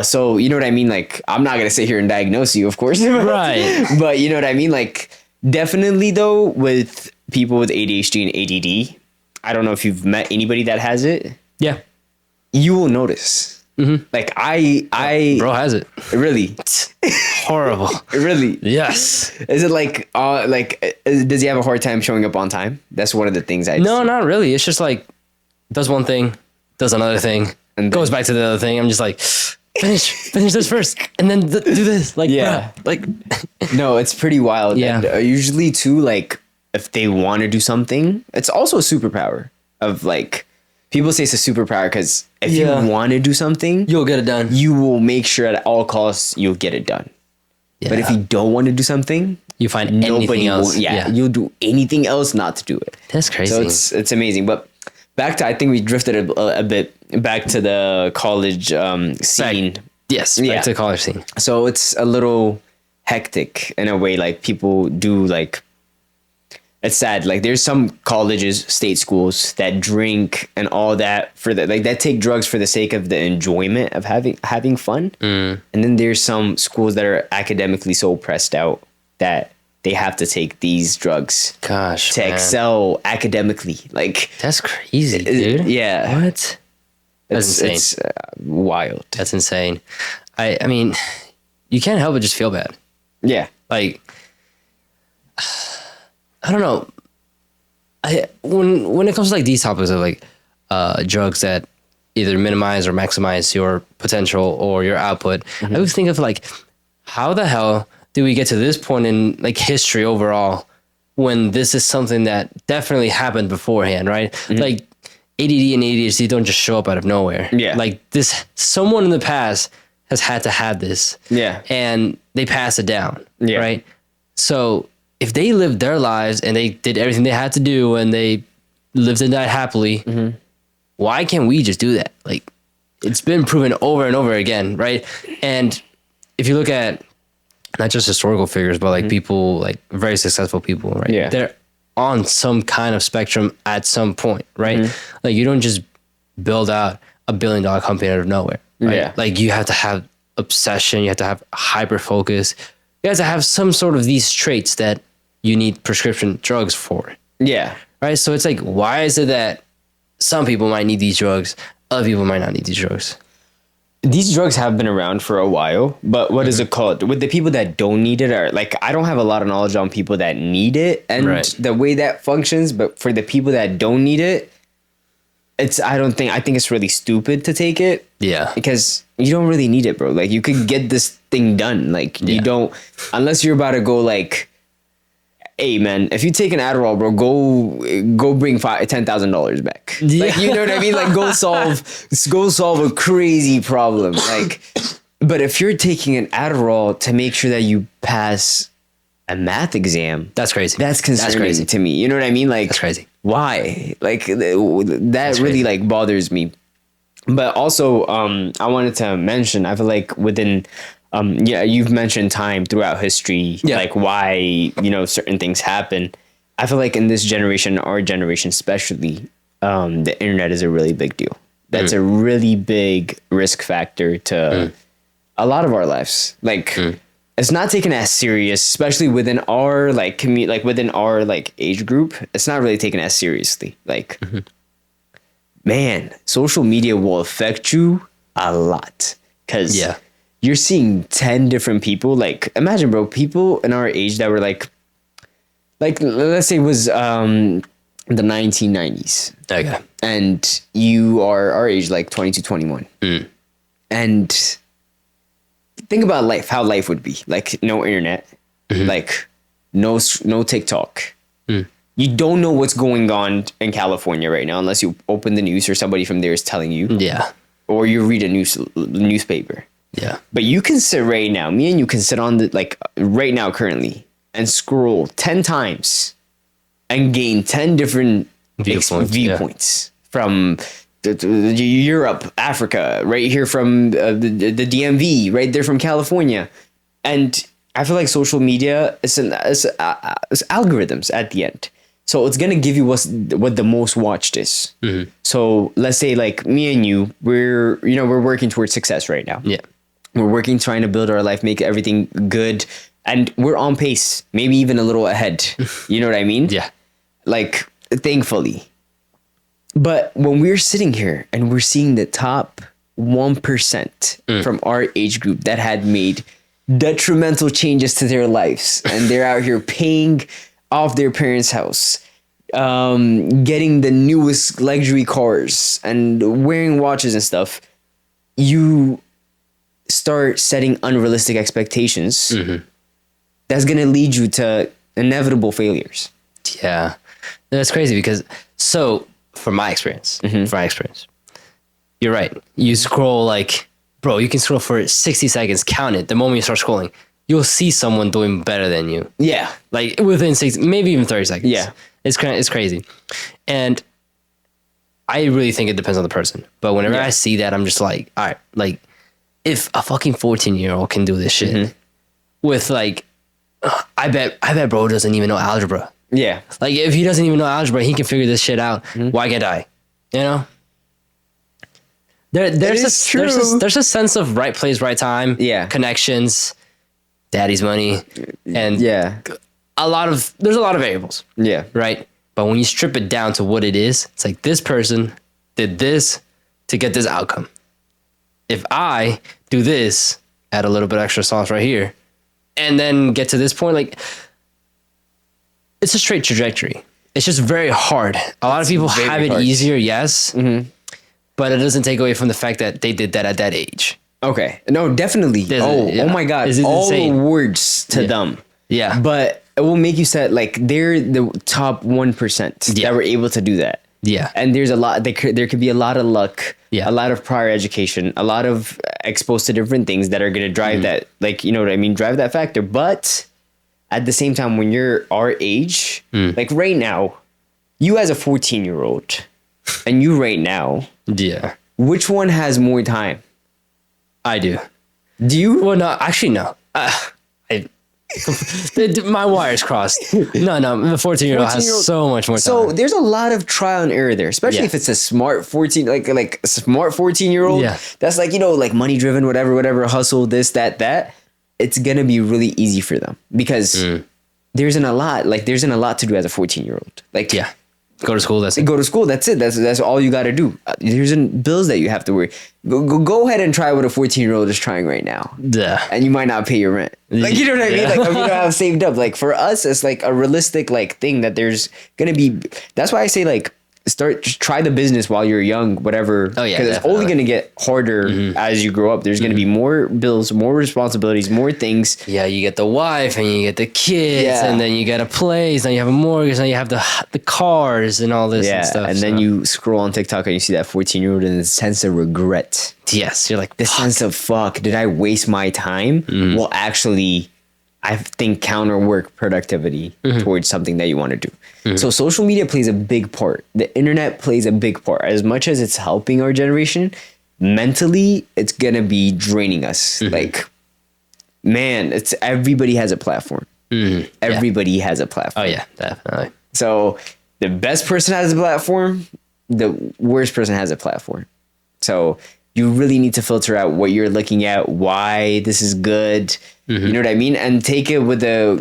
So you know what I mean? Like, I'm not gonna sit here and diagnose you, of course. But you know what I mean? Like, definitely though, with people with ADHD and ADD, I don't know if you've met anybody that has it. Yeah. You will notice. Like, bro has it. Really? Horrible. Really? Yes. Is it like does he have a hard time showing up on time? That's one of the things No, not really. It's just like, does one thing, does another thing, and goes back to the other thing. I'm just like, finish this first, and then do this. Like, bruh, like, no, it's pretty wild. Yeah. And, usually too, like, if they want to do something, it's also a superpower of, like, people say it's a superpower because if you want to do something, you'll get it done. You will make sure at all costs you'll get it done. Yeah. But if you don't want to do something, you find anything else. You'll do anything else not to do it. That's crazy. So it's amazing. But back to, I think we drifted a bit back to the college scene. Back to the college scene. So it's a little hectic in a way. Like, people do, like, it's sad. Like, there's some colleges, state schools, that drink and all that for the, like, that take drugs for the sake of the enjoyment of having fun. And then there's some schools that are academically so pressed out that they have to take these drugs to excel academically. Like, that's crazy, dude. Yeah. What? That's insane. It's wild. That's insane. I mean, you can't help but just feel bad. Yeah. Like, I don't know. When it comes to, like, these topics of, like, drugs that either minimize or maximize your potential or your output, I always think of, like, how the hell did we get to this point in, like, history overall when this is something that definitely happened beforehand, right? Like, ADD and ADHD don't just show up out of nowhere. Yeah. Like, this, someone in the past has had to have this. Yeah. And they pass it down. Yeah. Right? So if they lived their lives and they did everything they had to do and they lived and died happily, why can't we just do that? Like, it's been proven over and over again, right? And if you look at not just historical figures, but, like, people, like, very successful people, right? Yeah. They're on some kind of spectrum at some point, right? Like, you don't just build out $1 billion company out of nowhere, right? Yeah. Like, you have to have obsession, you have to have hyper focus, you have to have some sort of these traits that you need prescription drugs for. Yeah. Right? So it's like, why is it that some people might need these drugs, other people might not need these drugs? These drugs have been around for a while, but what is it called? With the people that don't need it, are like, I don't have a lot of knowledge on people that need it and the way that functions, but for the people that don't need it, I think it's really stupid to take it. Yeah. Because you don't really need it, bro. Like, you could get this thing done. Like, you don't, unless you're about to go like, hey man, if you take an Adderall, bro, go bring $10,000 back. Yeah. Like, you know what I mean? Like, go solve a crazy problem. Like, but if you're taking an Adderall to make sure that you pass a math exam, that's crazy. That's concerning to me. You know what I mean? Like, that's crazy. Why? Like, that really like bothers me. But also, I wanted to mention, I feel like within, you've mentioned time throughout history, like why, you know, certain things happen. I feel like in this generation, our generation especially, the internet is a really big deal. That's a really big risk factor to a lot of our lives. Like, it's not taken as serious, especially within our like within our like age group. It's not really taken as seriously. Like, man, social media will affect you a lot because you're seeing 10 different people. Like, imagine, bro, people in our age that were like let's say it was the 1990s. Okay. And you are our age, like 22, 21. And think about life, how life would be. Like, no internet, like no TikTok. You don't know what's going on in California right now unless you open the news or somebody from there is telling you. Yeah. Or you read a newspaper. Yeah. But you can sit right now, me and you can sit on right now currently and scroll 10 times and gain 10 different viewpoints from Europe, Africa, right here from the DMV, right there from California. And I feel like social media is algorithms at the end. So it's going to give you what the most watched is. So let's say like me and you, we're working towards success right now. Yeah. We're working, trying to build our life, make everything good. And we're on pace, maybe even a little ahead. You know what I mean? Yeah. Like, thankfully. But when we're sitting here and we're seeing the top 1% from our age group that had made detrimental changes to their lives, and they're out here paying off their parents' house, getting the newest luxury cars and wearing watches and stuff, you start setting unrealistic expectations. That's going to lead you to inevitable failures. Yeah. That's crazy because, from my experience, you're right. You scroll like, bro, you can scroll for 60 seconds, count it. The moment you start scrolling, you'll see someone doing better than you. Yeah. Like within 60, maybe even 30 seconds. Yeah. It's crazy. And I really think it depends on the person. But whenever I see that, I'm just like, all right, like if a fucking 14-year-old can do this shit with like, I bet bro doesn't even know algebra. Yeah. Like if he doesn't even know algebra, he can figure this shit out. Why can't I? You know? There's a sense of right place, right time. Yeah. Connections, daddy's money, and there's a lot of variables. Yeah. Right. But when you strip it down to what it is, it's like this person did this to get this outcome. If I do this, add a little bit extra sauce right here, and then get to this point, like it's a straight trajectory. It's just very hard. A lot of people have it easier, yes. But it doesn't take away from the fact that they did that at that age. Okay. No, definitely. Oh my God. All the words to them. Yeah. But it will make you say like they're the top 1% that were able to do that. Yeah. And there's a lot, there could be a lot of luck, a lot of prior education, a lot of exposed to different things that are going to drive that, like, you know what I mean? Drive that factor. But at the same time, when you're our age, like right now, you as a 14-year-old and you right now, which one has more time? I do. Do you? Well, no, actually, no. My wires crossed. No, the 14-year-old has so much more time. So there's a lot of trial and error there, especially if it's a smart 14, like a smart 14-year-old. Yeah. That's like, you know, like money driven, whatever, hustle, this, that. It's going to be really easy for them because there isn't a lot to do as a 14-year-old. Like, go to school. That's it. Go to school. That's it. That's all you got to do. There's bills that you have to worry. Go ahead and try what a 14-year-old is trying right now. Yeah. And you might not pay your rent. Like, you know what I mean? Like, you don't have saved up. Like for us, it's like a realistic like thing that there's gonna be. That's why I say like try the business while you're young, whatever. Oh yeah, because it's only going to get harder as you grow up. There's going to be more bills, more responsibilities, more things. Yeah, you get the wife and you get the kids, and then you get a place, and you have a mortgage, and you have the cars and all this and stuff. And then you scroll on TikTok and you see that 14-year-old and the sense of regret. Yes, you're like, the sense of fuck. Did I waste my time? Well, actually, I think counter work productivity towards something that you want to do. So social media plays a big part. The internet plays a big part. As much as it's helping our generation, mentally, it's going to be draining us. Like, man, everybody has a platform. Everybody has a platform. Oh, yeah, definitely. So the best person has a platform. The worst person has a platform. So you really need to filter out what you're looking at, why this is good. You know what I mean? And take it with a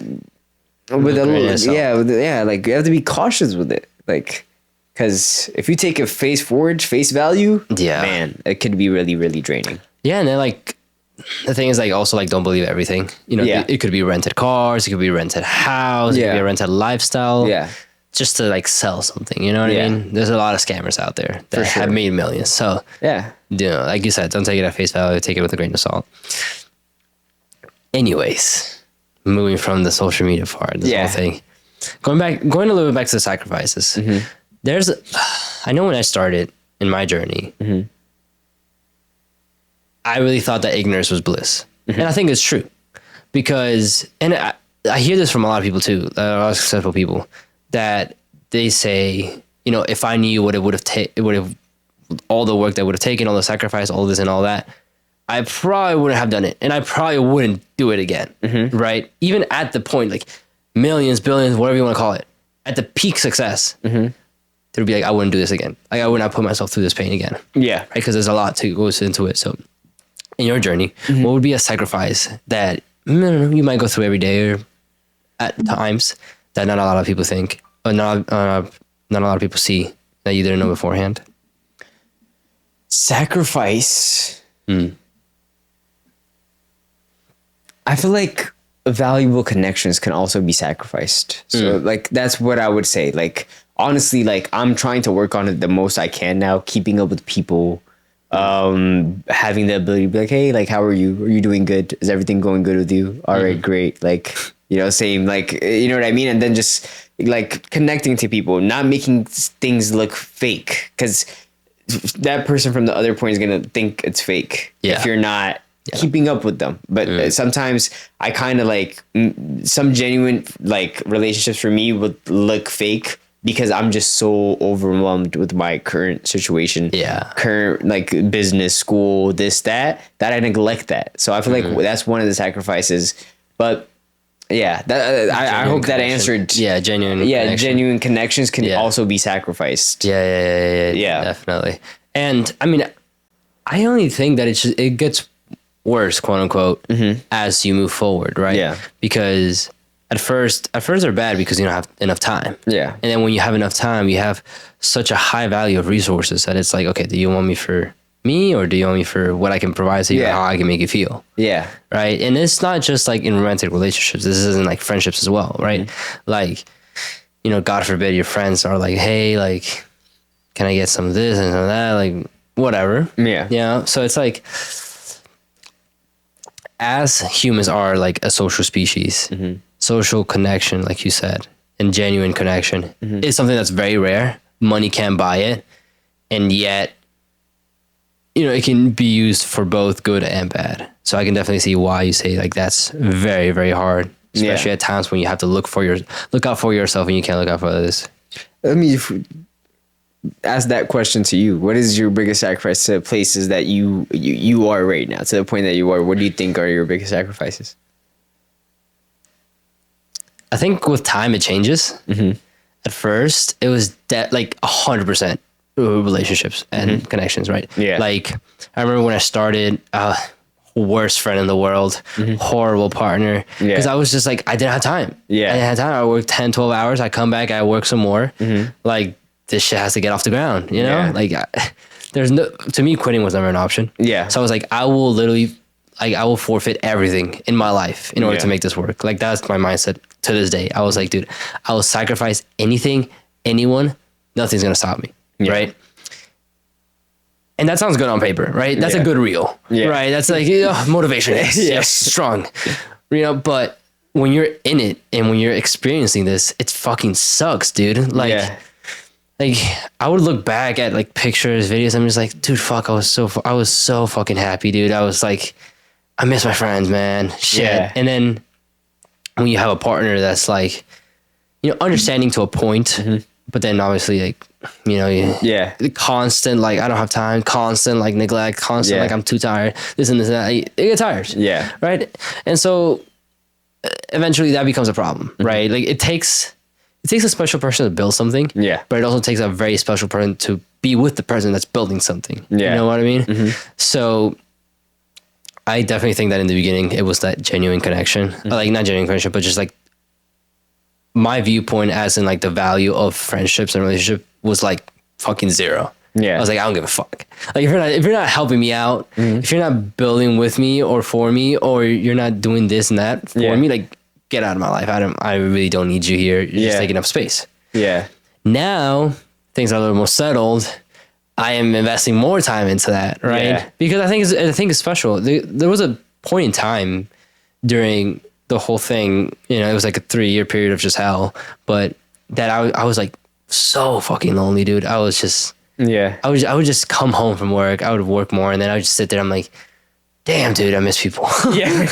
little, like you have to be cautious with it. Like, because if you take it face value, man, it could be really, really draining. Yeah. And then like, the thing is like, also like, don't believe everything, you know, it could be rented cars, it could be rented house, it could be a rented lifestyle. Yeah. Just to like sell something, you know what I mean? There's a lot of scammers out there that have made millions. So you know, like you said, don't take it at face value, take it with a grain of salt. Anyways, moving from the social media part, this whole thing, going a little bit back to the sacrifices. I know when I started in my journey, I really thought that ignorance was bliss. And I think it's true because, and I hear this from a lot of people too, a lot of successful people, that they say, you know, if I knew what it would have all the work that would have taken, all the sacrifice, all this and all that, I probably wouldn't have done it. And I probably wouldn't do it again. Right? Even at the point, like millions, billions, whatever you want to call it, at the peak success, they'd be like, I wouldn't do this again. Like I would not put myself through this pain again. Yeah. Right? Because there's a lot to goes into it. So in your journey, what would be a sacrifice that you might go through every day or at times that not a lot of people think, or not a lot of people see that you didn't know beforehand? Sacrifice. I feel like valuable connections can also be sacrificed. So like, that's what I would say. Like, honestly, like I'm trying to work on it the most I can now, keeping up with people, having the ability to be like, hey, like, how are you? Are you doing good? Is everything going good with you? All right, great. Like, you know, same, like, you know what I mean? And then just like connecting to people, not making things look fake, because that person from the other point is going to think it's fake if you're not keeping up with them. But sometimes I kind of like some genuine like relationships for me would look fake because I'm just so overwhelmed with my current situation, current like business, school, that I neglect that. So I feel like that's one of the sacrifices. But I hope that answered. Genuine connections can also be sacrificed. Yeah, definitely. And I mean, I only think that it gets worse, quote unquote, as you move forward, right? Yeah. Because at first they're bad because you don't have enough time. Yeah. And then when you have enough time, you have such a high value of resources that it's like, okay, do you want me for me, or do you want me for what I can provide to you, how I can make you feel? Yeah. Right. And it's not just like in romantic relationships. This isn't like friendships as well, right? Like, you know, God forbid your friends are like, hey, like, can I get some of this and some of that? Like, whatever. Yeah. You know? So it's like, as humans are like a social species, social connection, like you said, and genuine connection is something that's very rare. Money can't buy it. And yet, you know, it can be used for both good and bad. So I can definitely see why you say like that's very, very hard, especially at times when you have to look out for yourself and you can't look out for others. Let me ask that question to you. What is your biggest sacrifice to places that you are right now, to the point that you are? What do you think are your biggest sacrifices? I think with time it changes. At first, it was like 100%. Relationships and connections, right? Yeah. Like I remember when I started, worst friend in the world, horrible partner, because I was just like, I didn't have time. I didn't have time. I worked 10, 12 hours. I come back, I work some more. Like this shit has to get off the ground, you know? Like to me, quitting was never an option. Yeah. So I was like, I will forfeit everything in my life in order to make this work. Like that's my mindset to this day. I was like, dude, I will sacrifice anything, anyone nothing's gonna stop me, right? And that sounds good on paper, right? That's a good reel, right? That's like motivation, yes, strong, But when you're in it and when you're experiencing this, it fucking sucks, dude. Like I would look back at like pictures, videos. I'm just like, dude, fuck, I was so fucking happy, dude. I was like, I miss my friends, man. Shit. Yeah. And then when you have a partner that's like, understanding to a point, but then obviously like, the constant, like, I don't have time, constant, like neglect, constant, like I'm too tired, this and this and that. You get tired. Yeah. Right. And so eventually that becomes a problem, right? Like it takes a special person to build something. Yeah. But it also takes a very special person to be with the person that's building something. Yeah. You know what I mean? So I definitely think that in the beginning it was that genuine connection, like not genuine connection, but just like my viewpoint as in like the value of friendships and relationship was like fucking zero. Yeah. I was like, I don't give a fuck. Like if you're not helping me out, if you're not building with me or for me, or you're not doing this and that for me, like get out of my life. I really don't need you here. You're just taking up space. Yeah. Now things are a little more settled. I am investing more time into that, right? Yeah. Because I think it's special. There was a point in time during the whole thing, it was like a 3-year period of just hell, but that I was like so fucking lonely, dude. I was just I would just come home from work. I would work more, and then I would just sit there. I'm like, damn, dude, I miss people. Yeah.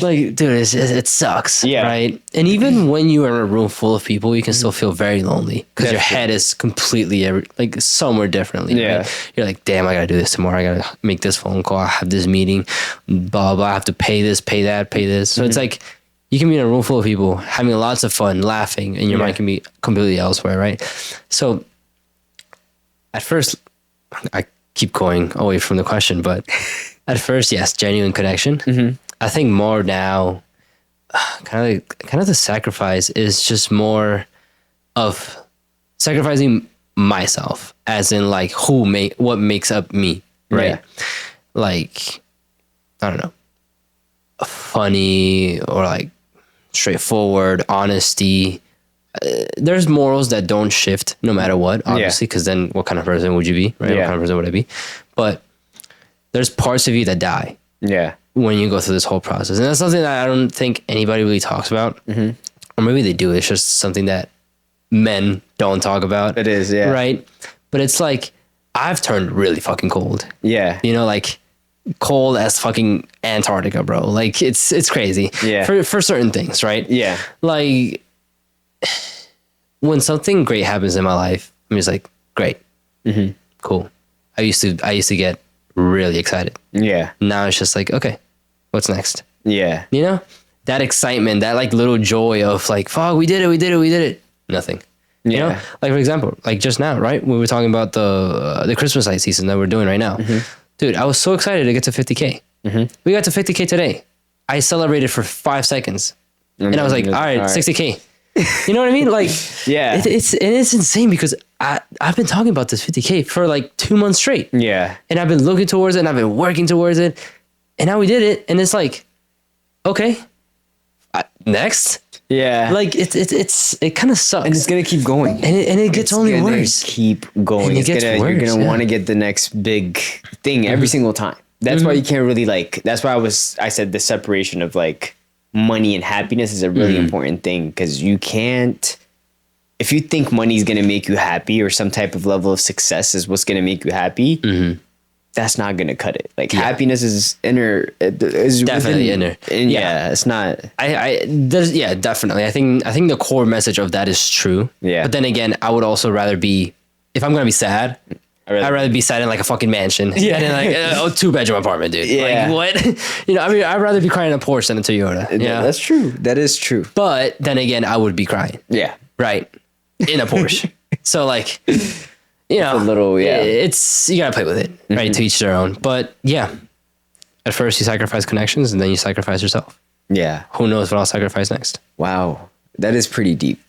Like, dude, it sucks. Yeah. Right. And even when you are in a room full of people, you can still feel very lonely because your head is completely like somewhere differently. Yeah. Right? You're like, damn, I got to do this tomorrow. I got to make this phone call. I have this meeting, blah, blah. I have to pay this, pay that, pay this. So it's like, you can be in a room full of people having lots of fun, laughing, and your mind can be completely elsewhere. Right. So at first, I keep going away from the question, but at first, yes, genuine connection. I think more now, kind of the sacrifice is just more of sacrificing myself, as in like what makes up me, right? Yeah. Like, I don't know, funny or like straightforward, honesty. There's morals that don't shift no matter what, obviously, because then what kind of person would you be, right? Yeah. What kind of person would I be? But there's parts of you that die. Yeah. When you go through this whole process. And that's something that I don't think anybody really talks about. Or maybe they do. It's just something that men don't talk about. It is, yeah. Right? But it's like, I've turned really fucking cold. Yeah. Like cold as fucking Antarctica, bro. Like it's crazy. Yeah. For certain things, right? Yeah. Like when something great happens in my life, I'm just like, great. Cool. I used to get really excited. Yeah. Now it's just like, okay, what's next? Yeah. That excitement, that like little joy of like, fuck, we did it. Nothing. Yeah. Like for example, like just now, right? We were talking about the Christmas light season that we're doing right now. Dude, I was so excited to get to 50K. We got to 50K today. I celebrated for 5 seconds. And I was like, all right, 60K. You know what I mean? Like, yeah, it's insane because I've been talking about this 50K for like 2 months straight. Yeah. And I've been looking towards it and I've been working towards it. And now we did it. And it's like, okay, next. Yeah. Like it kind of sucks. And it's going to keep going. And it gets only worse. Keep going. And you're going to want to get the next big thing every single time. That's why you can't really that's why I said the separation of like money and happiness is a really important thing, because you can't, if you think money is going to make you happy or some type of level of success is what's going to make you happy, that's not going to cut it. Like happiness is inner, is definitely inner. And it's not. Definitely. I think the core message of that is true. Yeah. But then again, I would also rather be, if I'm going to be sad, I'd rather be sat in like a fucking mansion than in like a 2-bedroom apartment, dude. Yeah. Like what? I mean, I'd rather be crying in a Porsche than a Toyota. Yeah, that's true. That is true. But then again, I would be crying. Yeah. Right. In a Porsche. So like, it's a little, it's, you gotta play with it, right? To each their own. But yeah, at first you sacrifice connections and then you sacrifice yourself. Yeah. Who knows what I'll sacrifice next? Wow. That is pretty deep.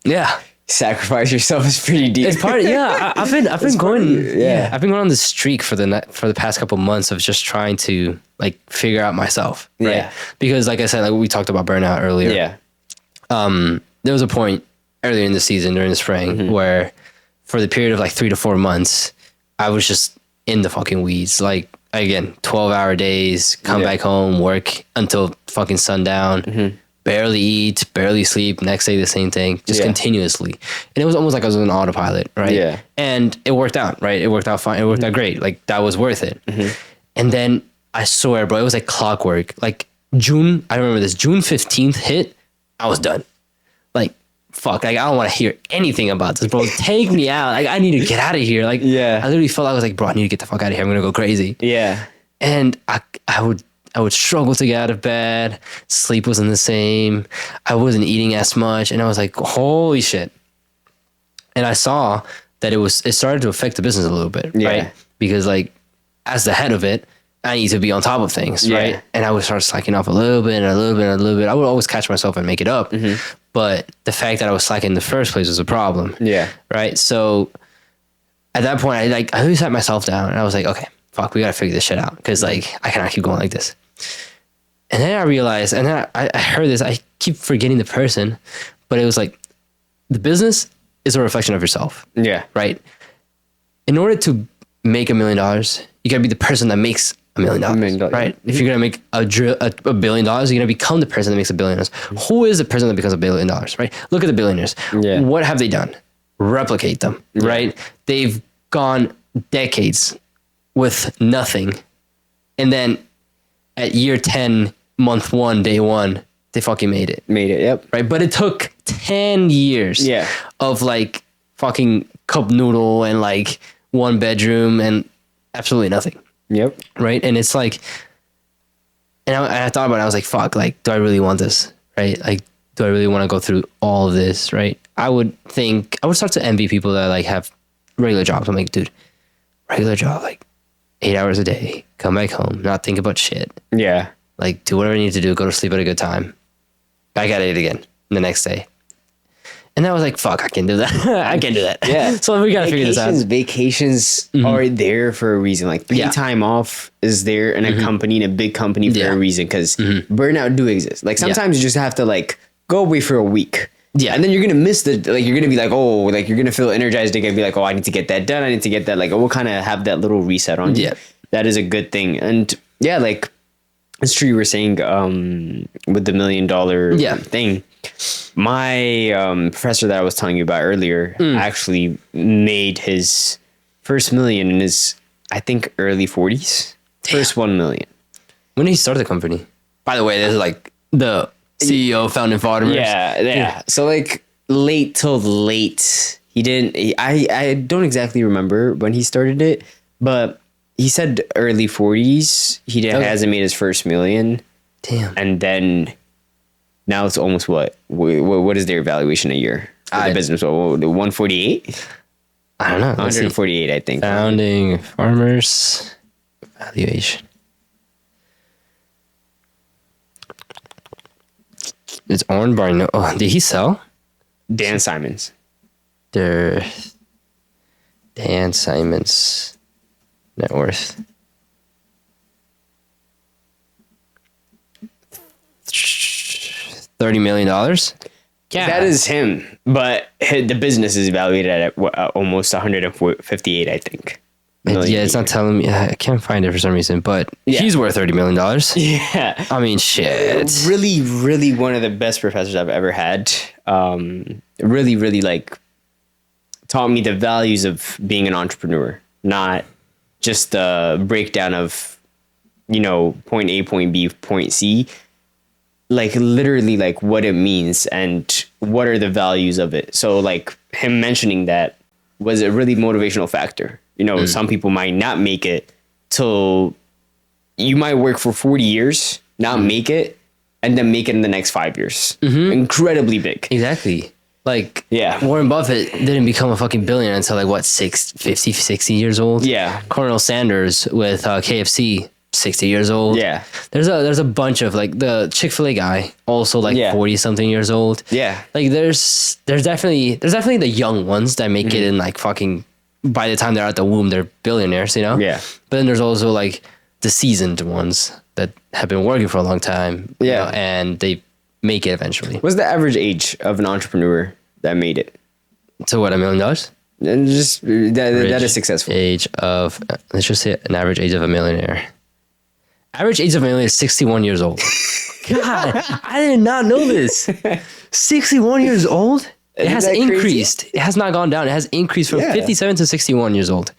Yeah. Sacrifice yourself is pretty deep. It's part. I've been going. I've been going on this streak for the past couple of months of just trying to like figure out myself. Right? Yeah. Because like I said, like we talked about burnout earlier. Yeah. There was a point earlier in the season during the spring where for the period of like 3 to 4 months, I was just in the fucking weeds. Like, again, 12-hour days, come back home, work until fucking sundown, barely eat, barely sleep, next day the same thing, just continuously. And it was almost like I was on autopilot, right? Yeah. And it worked out, right? It worked out fine. It worked out great. Like, that was worth it. And then I swear, bro, it was like clockwork. Like June, I remember this, June 15th hit, I was done. Like, fuck, like I don't want to hear anything about this, bro. Take me out. Like, I need to get out of here. Like, I literally felt like I was like, bro, I need to get the fuck out of here. I'm gonna go crazy. Yeah. And I would struggle to get out of bed. Sleep wasn't the same. I wasn't eating as much, and I was like, holy shit. And I saw that it started to affect the business a little bit, right? Because like, as the head of it, I need to be on top of things, right? And I would start slacking off a little bit and a little bit and a little bit. I would always catch myself and make it up. But the fact that I was slacking in the first place was a problem. Yeah. Right. So at that point, I really sat myself down and I was like, okay, fuck, we got to figure this shit out. Cause like, I cannot keep going like this. And then I realized, and then I heard this, I keep forgetting the person, but it was like, the business is a reflection of yourself. Yeah. Right. In order to make $1 million, you gotta be the person that makes $1 million, right? If you're gonna make $1 billion, you're gonna become the person that makes $1 billion. Who is the person that becomes $1 billion, right? Look at the billionaires. Yeah. What have they done? Replicate them, right? They've gone decades with nothing, and then at year 10, month 1, day 1, they fucking made it. Yep. Right, but it took 10 years. Of like fucking cup noodle and like 1 bedroom and absolutely nothing. Yep. Right. And it's like, and I thought about it. I was like, fuck, like, do I really want this? Right. Like, do I really want to go through all of this? Right. I would start to envy people that like have regular jobs. I'm like, dude, regular job, like 8 hours a day, come back home, not think about shit. Yeah. Like, do whatever I need to do, go to sleep at a good time. I got it again the next day. And I was like, fuck, I can't do that. I can't do that. Yeah. So we got to figure this out. Vacations are there for a reason. Like, time off is there in a company, in a big company for a reason. Because burnout do exist. Like, sometimes you just have to, like, go away for a week. Yeah. And then you're going to miss you're going to be like, oh, like, you're going to feel energized again. Be like, oh, I need to get that done. I need to get that. Like, we'll kind of have that little reset on you. Yeah. That is a good thing. And yeah, like, it's true you were saying with the $1 million thing. My professor that I was telling you about earlier actually made his first million in his, I think, early 40s. Damn. First 1 million. When did he start the company? By the way, this is like the CEO, founding father. Yeah. So like late. He didn't. I don't exactly remember when he started it, but he said early 40s. He hasn't made his first million. Damn. And then now it's almost what is their valuation a year for the business? 148? I don't know. 148, I think. Founding farmers valuation. It's owned by did he sell? Dan Simons. Dan Simons net worth. $30 million. Yeah, that is him. But the business is valued at almost 158, I think. Yeah, it's not telling me. I can't find it for some reason, but he's worth $30 million. Yeah, I mean, shit. Really, really one of the best professors I've ever had. Really, really like taught me the values of being an entrepreneur, not just the breakdown of, point A, point B, point C. Like literally like what it means and what are the values of it. So like him mentioning that was a really motivational factor. Some people might not make it till you might work for 40 years, not make it, and then make it in the next 5 years. Incredibly big. Exactly. Like, Warren Buffett didn't become a fucking billionaire until like what, 50, 60 years old? Yeah. Colonel Sanders with KFC, 60 years old. Yeah. There's a bunch of like the Chick-fil-A guy, also like 40 something years old. Yeah. Like there's definitely the young ones that make it in like fucking, by the time they're at the womb, they're billionaires, Yeah. But then there's also like the seasoned ones that have been working for a long time. Yeah. And they make it eventually. What's the average age of an entrepreneur that made it? To what, $1 million? And just that is successful. Age of, let's just say an average age of a millionaire. Average age of a millionaire is 61 years old. God, I did not know this. 61 years old? It has increased. Crazy? It has not gone down. It has increased from 57 to 61 years old.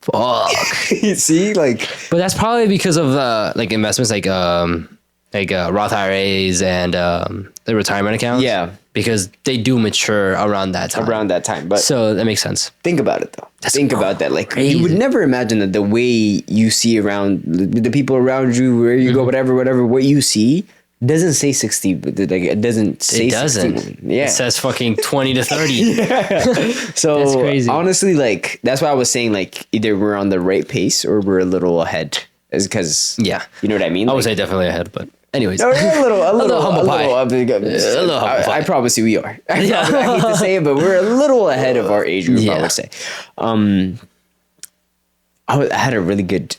Fuck. See, like, but that's probably because of like investments, like Roth IRAs and the retirement accounts. Yeah, because they do mature around that time. But so that makes sense. Think about it though. Think about that. Like, you would never imagine that the way you see around the people around you, where you go, whatever, what you see. Doesn't say 60, but like it doesn't say 60. Yeah. It says fucking 20 to 30. Yeah. So that's crazy. Honestly, like, that's why I was saying, like, either we're on the right pace or we're a little ahead. Is because, yeah, you know what I mean? I would say definitely ahead, but anyways. No, a little humble pie. I promise you we are. I hate to say it, but we're a little ahead of our age group, I would say. I had a really good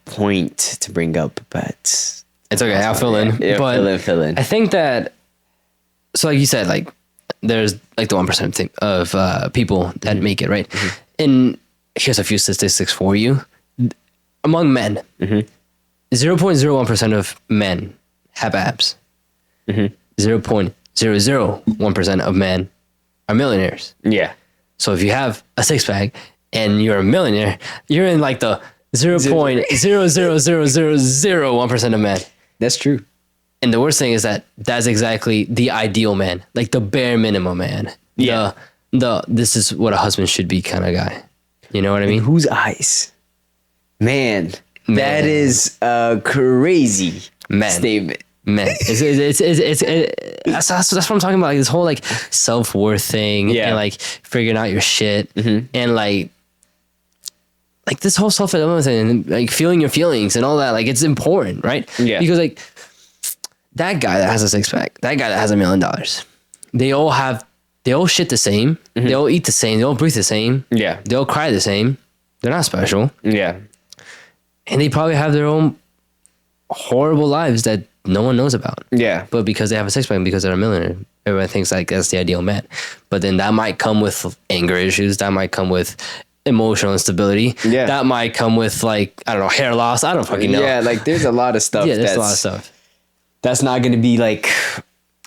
point to bring up, but... It's okay. I'll fill in. Yeah, but fill in. I think that, so like you said, like there's like the 1% thing of people that make it, right? Mm-hmm. And here's a few statistics for you. Among men, 0.01% of men have abs. 0.001% of men are millionaires. Yeah. So if you have a six pack and you're a millionaire, you're in like the 0.00001% of men. That's true. And the worst thing is that that's exactly the ideal man, like the bare minimum man. Yeah. The this is what a husband should be kind of guy. You know what I mean? In whose eyes? Man, that is a crazy statement. Man, that's what I'm talking about. Like this whole like self-worth thing and like figuring out your shit and like this whole self-development thing and like feeling your feelings and all that, like it's important, right? Yeah. Because like that guy that has a six pack, that guy that has $1 million, they all shit the same. They all eat the same. They all breathe the same. Yeah. They all cry the same. They're not special. Yeah. And they probably have their own horrible lives that no one knows about. Yeah. But because they have a six pack, because they're a millionaire, everyone thinks like that's the ideal man. But then that might come with anger issues. That might come with emotional instability. Yeah. That might come with like, I don't know, hair loss. I don't fucking know. Yeah, like there's a lot of stuff. Yeah, there's a lot of stuff. That's not going to be like,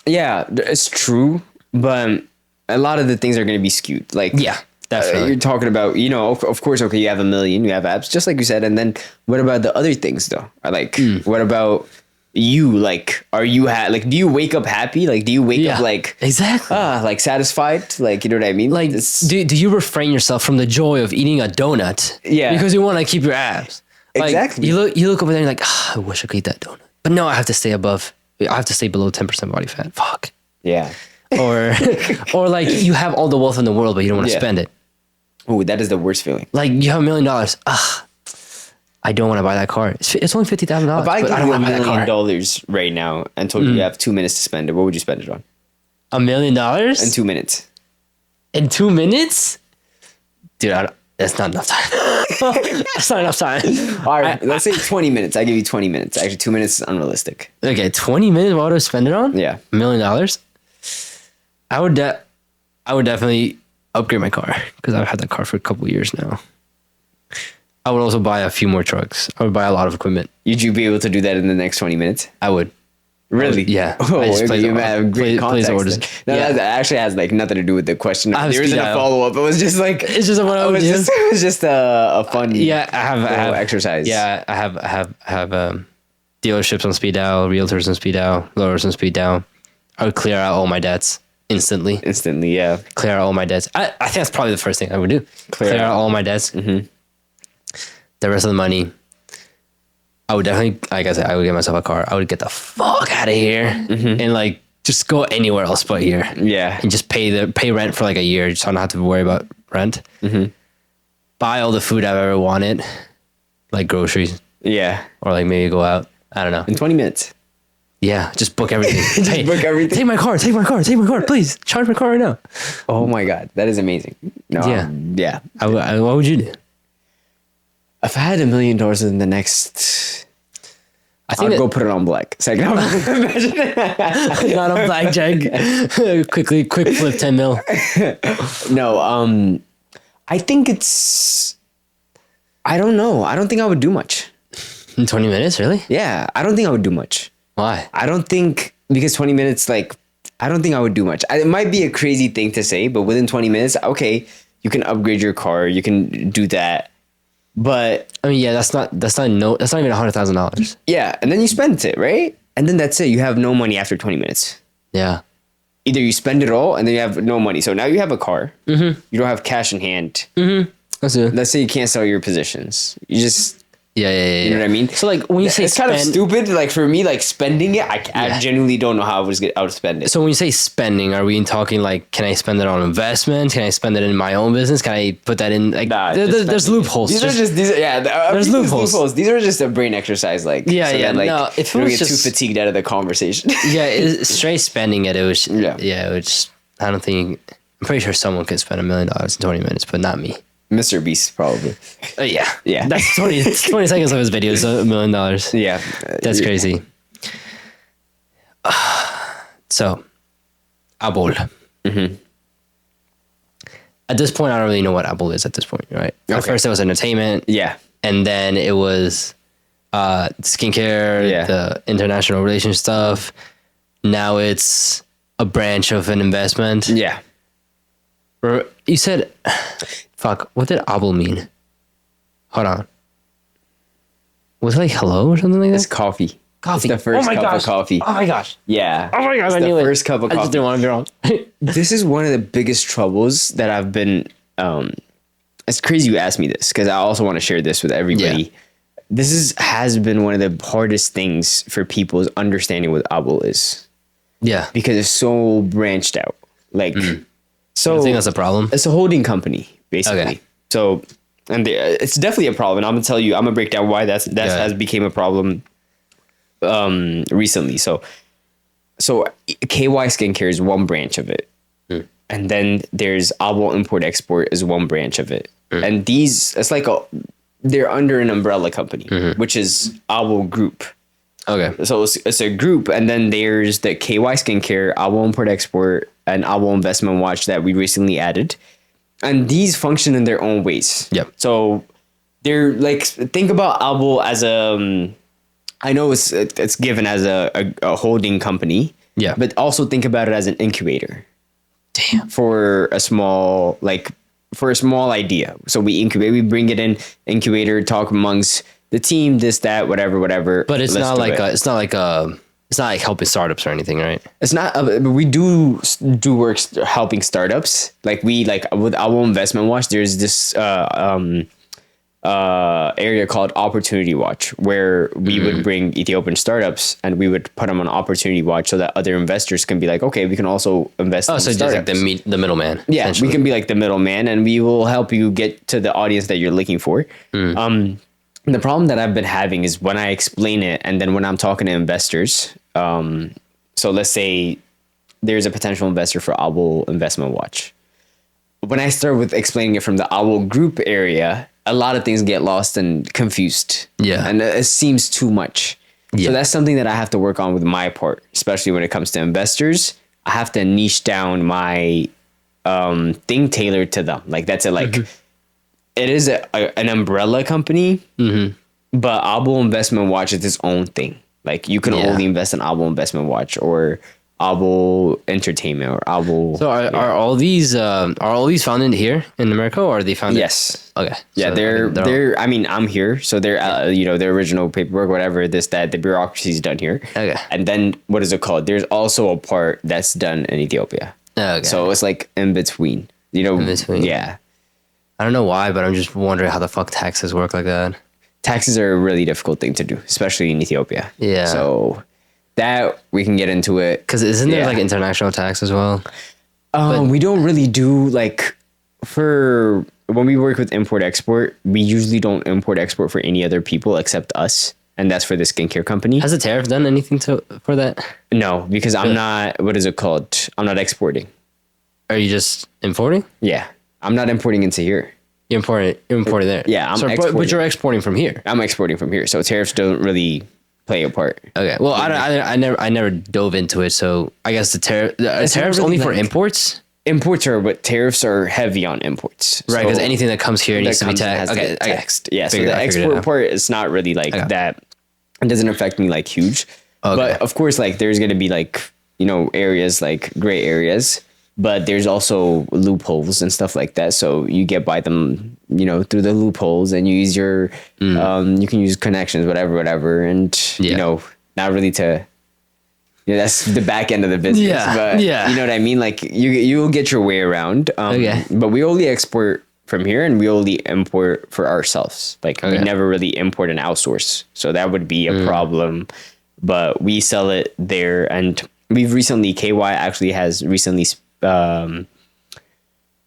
yeah, it's true. But a lot of the things are going to be skewed. Like, yeah, definitely. You're talking about, you know, of course, okay, you have $1 million, you have abs, just like you said. And then what about the other things though? Like, what about you? Like, are you like, do you wake up happy? Like, do you wake up like, exactly, like satisfied? Like, you know what I mean? Like, do you refrain yourself from the joy of eating a donut? Yeah. Because you want to keep your abs. Like, exactly. You look over there and you're like, I wish I could eat that donut. But no, I have to stay below 10% body fat. Fuck. Yeah. Or like you have all the wealth in the world, but you don't want to spend it. Oh, that is the worst feeling. Like you have $1 million. I don't want to buy that car. It's only $50,000. If I give you $1 million right now and told you you have 2 minutes to spend it, what would you spend it on? $1 million? In 2 minutes. In 2 minutes? Dude, that's not enough time. That's not enough time. All right, let's say 20 minutes. I give you 20 minutes. Actually, 2 minutes is unrealistic. Okay, 20 minutes. What would I spend it on? Yeah, $1 million. I would definitely upgrade my car because I've had that car for a couple of years now. I would also buy a few more trucks. I would buy a lot of equipment. Would you be able to do that in the next 20 minutes? I would. Really? Yeah. Oh, you have great context. No, that actually has like nothing to do with the question. There isn't a follow-up. It was just like it's just what I would do. It was just a fun I have exercise. Yeah, I have dealerships on speed dial, realtors on speed dial, lowers on speed dial. I would clear out all my debts instantly. Yeah. Clear out all my debts. I think that's probably the first thing I would do. Clear out all my debts. The rest of the money, I would definitely, like I said, I would get myself a car. I would get the fuck out of here and like just go anywhere else but here. Yeah. And just pay rent for like a year so I don't have to worry about rent. Buy all the food I've ever wanted, like groceries. Yeah. Or like maybe go out. I don't know. In 20 minutes. Yeah, just book everything. Book everything. Take my car, please. Charge my car right now. Oh my God. That is amazing. No, yeah. What would you do? If I had $1 million in the next I'll go put it on black. It's like, no, not on blackjack. Quick flip 10 mil. No, I think I don't know. I don't think I would do much. In 20 minutes, really? Yeah, I don't think I would do much. Why? I don't think, because 20 minutes, like, I don't think I would do much. It might be a crazy thing to say, but within 20 minutes, okay, you can upgrade your car, you can do that. But I mean, yeah, that's not even $100,000. Yeah, and then you spend it, right? And then that's it. You have no money after 20 minutes. Yeah. Either you spend it all and then you have no money. So now you have a car. Mm-hmm. You don't have cash in hand. Mm-hmm. That's it. Let's say you can't sell your positions. You just... Yeah. You know what I mean? So like when you say it's kind of stupid. Like for me, like spending it, I genuinely don't know how I would spend it. So when you say spending, are we talking like, can I spend it on investment? Can I spend it in my own business? Can I put that in? Like, there's loopholes. There's loopholes. These are just a brain exercise. Like, no, if it was just too fatigued out of the conversation. Straight spending it. It was I don't think. I'm pretty sure someone could spend $1 million in 20 minutes, but not me. Mr. Beast, probably. Yeah. That's 20 seconds of his video, so $1 million. Yeah. That's crazy. So, Apple. Mm-hmm. At this point, I don't really know what Apple is at this point, right? Okay. At first, it was entertainment. Yeah. And then it was skincare, the international relations stuff. Now it's a branch of an investment. Yeah. You said... Fuck, what did Apple mean? Hold on. Was it like hello or something like that? It's coffee. Coffee. It's the first cup of coffee. Oh my gosh. Yeah. Oh my gosh, it's I knew the first cup of coffee. I just didn't want to be wrong. This is one of the biggest troubles that I've been... it's crazy you asked me this, because I also want to share this with everybody. Yeah. This has been one of the hardest things for people's understanding what Apple is. Yeah. Because it's so branched out. Like... So I think that's a problem. It's a holding company, basically. Okay. So, and it's definitely a problem. I'm gonna break down why that has become a problem recently. So KY Skincare is one branch of it, and then there's Apple Import Export is one branch of it, and they're under an umbrella company, which is Apple Group. Okay. So it's a group, and then there's the KY Skincare, Apple Import Export, and Apple Investment Watch that we recently added. And these function in their own ways. Yep. So they're like, think about Apple as I know it's given as a holding company. Yeah. But also think about it as an incubator. Damn. For a small idea. So we bring it in, incubator, talk amongst the team, this, that, whatever. But it's not like helping startups or anything, right? It's not. We do work helping startups. Like with our Investment Watch, there's this area called Opportunity Watch, where we would bring Ethiopian startups and we would put them on Opportunity Watch so that other investors can be like, okay, we can also invest. Oh, so just like the middleman. Yeah, we can be like the middleman, and we will help you get to the audience that you're looking for. The problem that I've been having is when I explain it, and then when I'm talking to investors. So let's say there's a potential investor for Apple Investment Watch. When I start with explaining it from the Apple Group area, a lot of things get lost and confused. Yeah. And it seems too much. Yeah. So that's something that I have to work on with my part, especially when it comes to investors. I have to niche down my thing tailored to them. Like that's it. Like it is an umbrella company, but Apple Investment Watch is its own thing. Like you can only invest in Apple Investment Watch or Apple Entertainment or Apple. So are all these founded here in America, or are they founded? Yes. Okay. Yeah, so they're. I mean, I'm here, so they're their original paperwork, whatever this that the bureaucracy is done here. Okay. And then what is it called? There's also a part that's done in Ethiopia. Okay. So it's like in between. In between. Yeah. I don't know why, but I'm just wondering how the fuck taxes work like that. Taxes are a really difficult thing to do, especially in Ethiopia. Yeah. So that we can get into it. Because isn't there like international tax as well? We don't really do like for when we work with import export, we usually don't import export for any other people except us. And that's for the skincare company. Has the tariff done anything for that? No, because I'm not, what is it called? I'm not exporting. Are you just importing? Yeah. I'm not importing into here. You're importing there. Yeah, but you're exporting from here. I'm exporting from here. So tariffs don't really play a part. Okay. Well, I never dove into it, so I guess the tariffs only for imports. Imports are, but tariffs are heavy on imports, right? Because anything that comes here needs to be taxed. Okay, taxed. Yeah. So the export part is not really like that. It doesn't affect me like huge. Okay. But of course, like there's gonna be like areas like gray areas, but there's also loopholes and stuff like that. So you get by them, through the loopholes, and you use your you can use connections, whatever, and not really to. Yeah, that's the back end of the business. Yeah, but you know what I mean? Like you'll get your way around. But we only export from here, and we only import for ourselves. Like we never really import and outsource. So that would be a problem. But we sell it there, and we've recently, KY actually has recently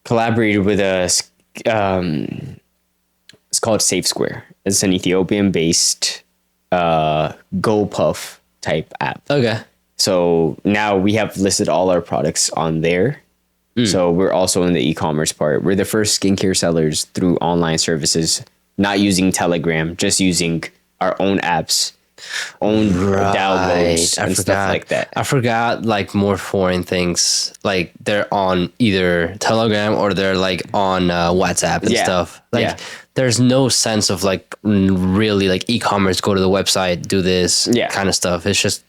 collaborated with us. It's called Safe Square. It's an Ethiopian-based GoPuff type app. Okay. So now we have listed all our products on there. So we're also in the e-commerce part. We're the first skincare sellers through online services, not using Telegram, just using our own apps, own downloads and stuff like that. I forgot like more foreign things. Like they're on either Telegram or they're like on WhatsApp and stuff. Like there's no sense of like really like e-commerce, go to the website, do this kind of stuff. It's just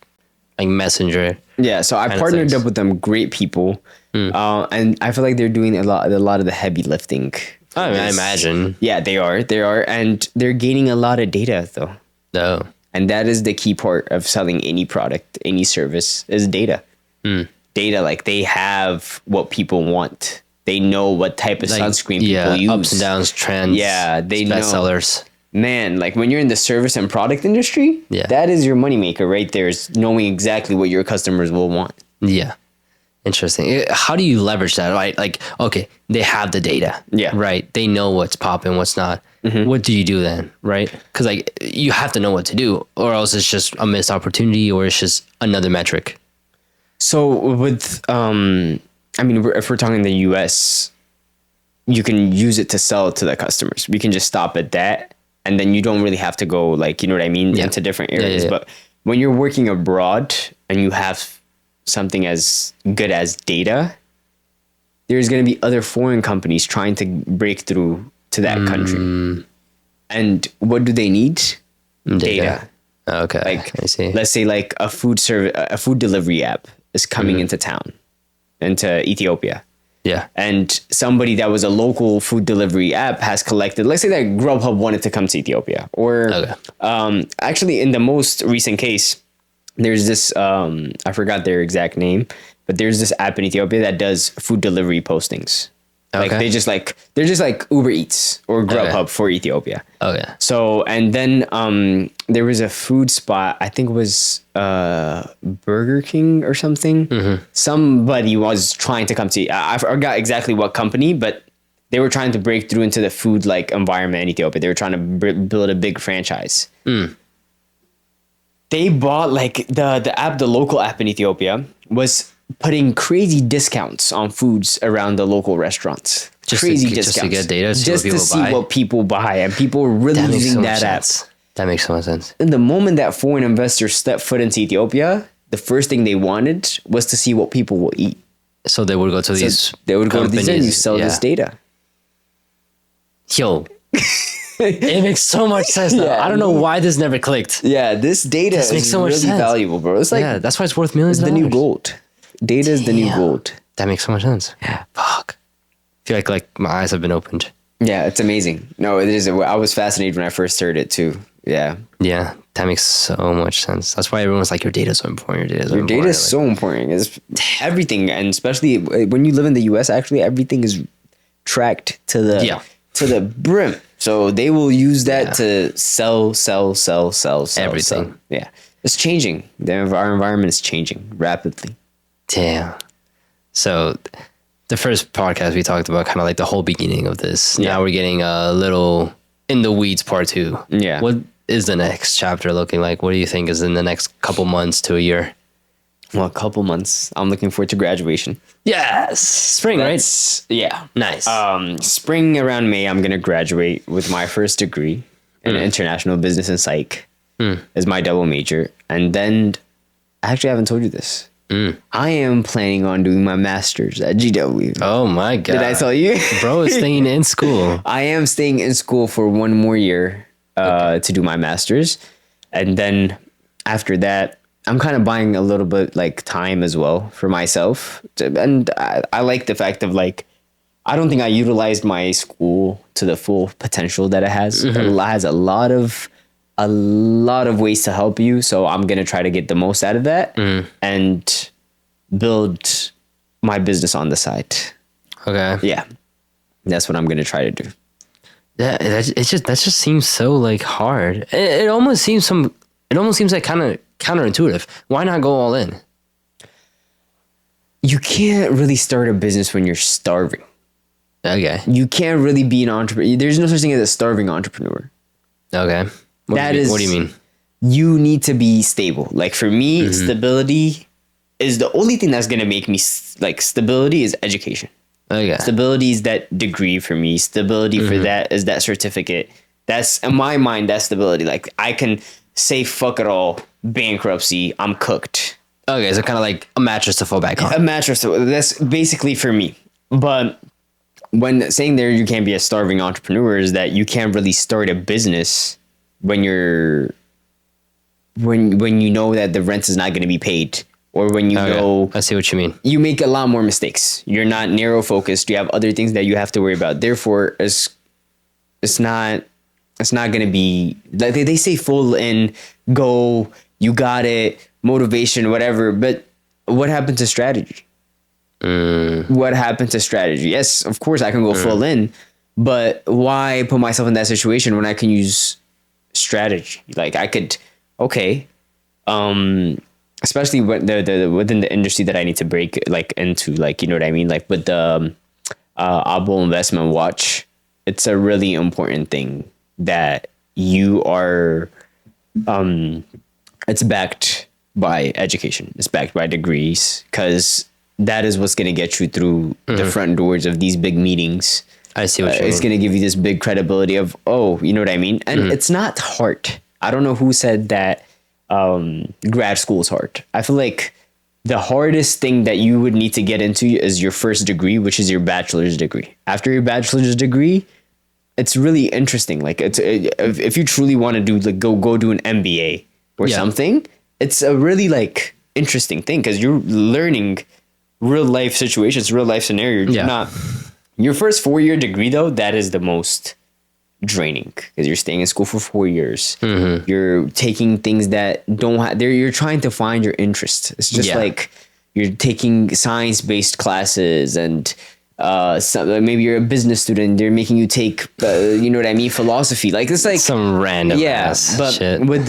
like Messenger. Yeah, so I partnered up with them, great people, and I feel like they're doing a lot of the heavy lifting. I imagine. Yeah, they are, and they're gaining a lot of data though. No, and that is the key part of selling any product, any service is data. Data, like they have what people want. They know what type of sunscreen people use. Ups and downs, trends. Yeah, they know. Bestsellers. Man, like when you're in the service and product industry, that is your moneymaker right there, is knowing exactly what your customers will want. Yeah. Interesting. How do you leverage that? Right? Like, okay, they have the data. Yeah. Right. They know what's popping, what's not. What do you do then? Right. Because like you have to know what to do, or else it's just a missed opportunity, or it's just another metric. So with, if we're talking the US, you can use it to sell to the customers. We can just stop at that. And then you don't really have to go into different areas. But when you're working abroad and you have something as good as data, there's going to be other foreign companies trying to break through to that country. And what do they need? Data. Okay. Like, I see. Let's say like a food delivery app is coming into town, into Ethiopia. Yeah. And somebody that was a local food delivery app has collected, let's say that Grubhub wanted to come to Ethiopia, or actually in the most recent case, there's this, I forgot their exact name, but there's this app in Ethiopia that does food delivery postings. Like they're just like Uber Eats or Grubhub for Ethiopia. Okay. So, and then there was a food spot, I think it was Burger King or something. Somebody was trying to come to, I forgot exactly what company, but they were trying to break through into the food like environment in Ethiopia. They were trying to build a big franchise. They bought like the local app in Ethiopia was putting crazy discounts on foods around the local restaurants. Crazy discounts. Just to get data, just to see what people buy. And people were really using that app. That makes so much sense. And the moment that foreign investors stepped foot into Ethiopia, the first thing they wanted was to see what people will eat. So they would go to these companies, and you sell this data. Yo. It makes so much sense now. I don't know why this never clicked. Yeah, this data is so really valuable, bro. It's like, that's why it's worth millions of dollars. The new gold. Data is the new gold. That makes so much sense. Yeah. Fuck. I feel like my eyes have been opened. Yeah, it's amazing. No, it is. I was fascinated when I first heard it too. Yeah. Yeah, that makes so much sense. That's why everyone's like, your data is so important. Your data is so important. It's everything, and especially when you live in the US, actually everything is tracked to the brim. So they will use that to sell everything. Sell. Yeah, it's changing. Our environment is changing rapidly. Damn. So the first podcast we talked about kind of like the whole beginning of this. Now we're getting a little in the weeds part 2. Yeah. What is the next chapter looking like? What do you think is in the next couple months to a year? Well, a couple months. I'm looking forward to graduation. Yes. Spring, right? Yeah. Nice. Spring around May, I'm going to graduate with my first degree in international business and psych. is my double major. And then I actually haven't told you this. I am planning on doing my master's at GW. Oh my God. Did I tell you? Bro is staying in school. I am staying in school for one more year to do my master's. And then after that, I'm kind of buying a little bit like time as well for myself. And I like the fact of like, I don't think I utilized my school to the full potential that it has. It has a lot of ways to help you. So I'm going to try to get the most out of that and build my business on the side. Okay. Yeah. That's what I'm going to try to do. Yeah. That just seems so like hard. It almost seems like kind of counterintuitive. Why not go all in? You can't really start a business when you're starving. Okay. You can't really be an entrepreneur. There's no such thing as a starving entrepreneur. Okay. What do you mean? You need to be stable. Like for me, stability is the only thing that's going to make me like stability is education. Okay. Stability is that degree for me. Stability for that is that certificate. That's in my mind, that's stability. Like I can say, fuck it all, bankruptcy, I'm cooked. Okay. So kind of like a mattress to fall back on. A mattress. That's basically for me. But when saying there you can't be a starving entrepreneur is that you can't really start a business when you're when you know that the rent is not going to be paid, or when you know I see what you mean. You make a lot more mistakes. You're not narrow focused. You have other things that you have to worry about. Therefore, it's not going to be like they say full in, go, you got it, motivation, whatever. But what happened to strategy? What happened to strategy? Yes, of course I can go full in, but why put myself in that situation when I can use strategy? Like I could, especially when the within the industry that I need to break like into, like, you know what I mean? Like with the Abo investment watch, it's a really important thing that you are, it's backed by education. It's backed by degrees, because that is what's going to get you through the front doors of these big meetings. I see what you mean. It's going to give you this big credibility of, oh, you know what I mean? And it's not hard. I don't know who said that grad school is hard. I feel like the hardest thing that you would need to get into is your first degree, which is your bachelor's degree. After your bachelor's degree, it's really interesting. Like if you truly want to do like go do an MBA or something, it's a really like interesting thing, because you're learning real life situations, real life scenarios. You're not your first 4-year degree though. That is the most draining, because you're staying in school for 4 years. You're taking things that don't have there. You're trying to find your interest. It's just like you're taking science-based classes, and maybe you're a business student. They're making you take, you know what I mean, philosophy. Like it's like some random but shit. With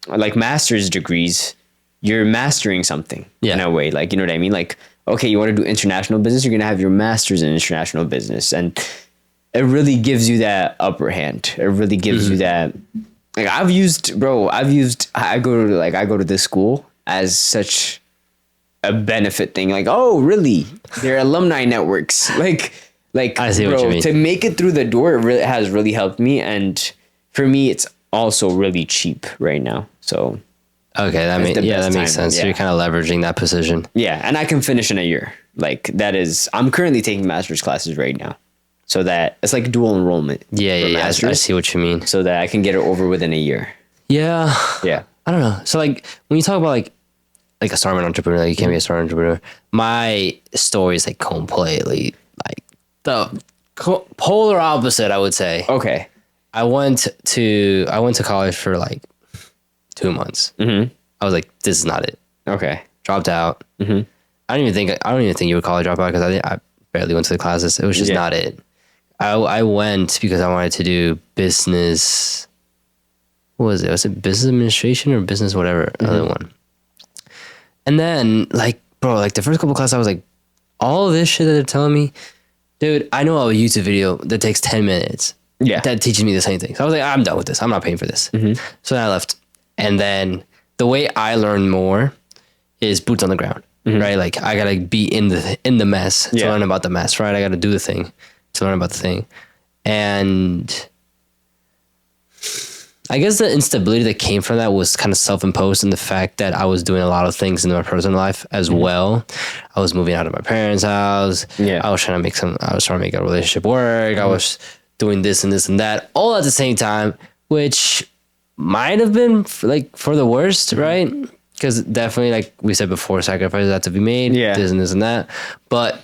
like master's degrees, you're mastering something in a way. Like, you know what I mean? Like, okay, you want to do international business, you're going to have your master's in international business. And it really gives you that upper hand. It really gives you that. Like I go to this school as such a benefit thing. Like, oh, really? They're alumni networks. Like I see what you mean. To make it through the door, it really has really helped me. And for me, it's also really cheap right now. So. Okay, that makes sense. So you're kind of leveraging that position. Yeah, and I can finish in a year. Like I'm currently taking master's classes right now, so that it's like dual enrollment. Yeah. I see what you mean. So that I can get it over within a year. Yeah. Yeah. I don't know. So like when you talk about like a starving entrepreneur, like you can't be a starving entrepreneur. My story is like completely like the polar opposite, I would say. Okay. I went to college for like 2 months. I was like, this is not it. Okay. Dropped out. I don't even think you would call it dropout, because I barely went to the classes. It was just not it. I went because I wanted to do business. What was it? Was it business administration or business whatever? Other one. And then like, bro, like the first couple classes, I was like, all of this shit that they're telling me, dude, I know a YouTube video that takes 10 minutes. Yeah. That teaches me the same thing. So I was like, I'm done with this. I'm not paying for this. So then I left. And then the way I learn more is boots on the ground, right? Like I gotta be in the mess to learn about the mess, right? I gotta do the thing to learn about the thing. And I guess the instability that came from that was kind of self-imposed in the fact that I was doing a lot of things in my personal life as well. I was moving out of my parents' house. Yeah. I was trying to make a relationship work. I was doing this and this and that all at the same time, which might have been for the worst, right? Because definitely, like we said before, sacrifices had to be made. Yeah. This and this and that. But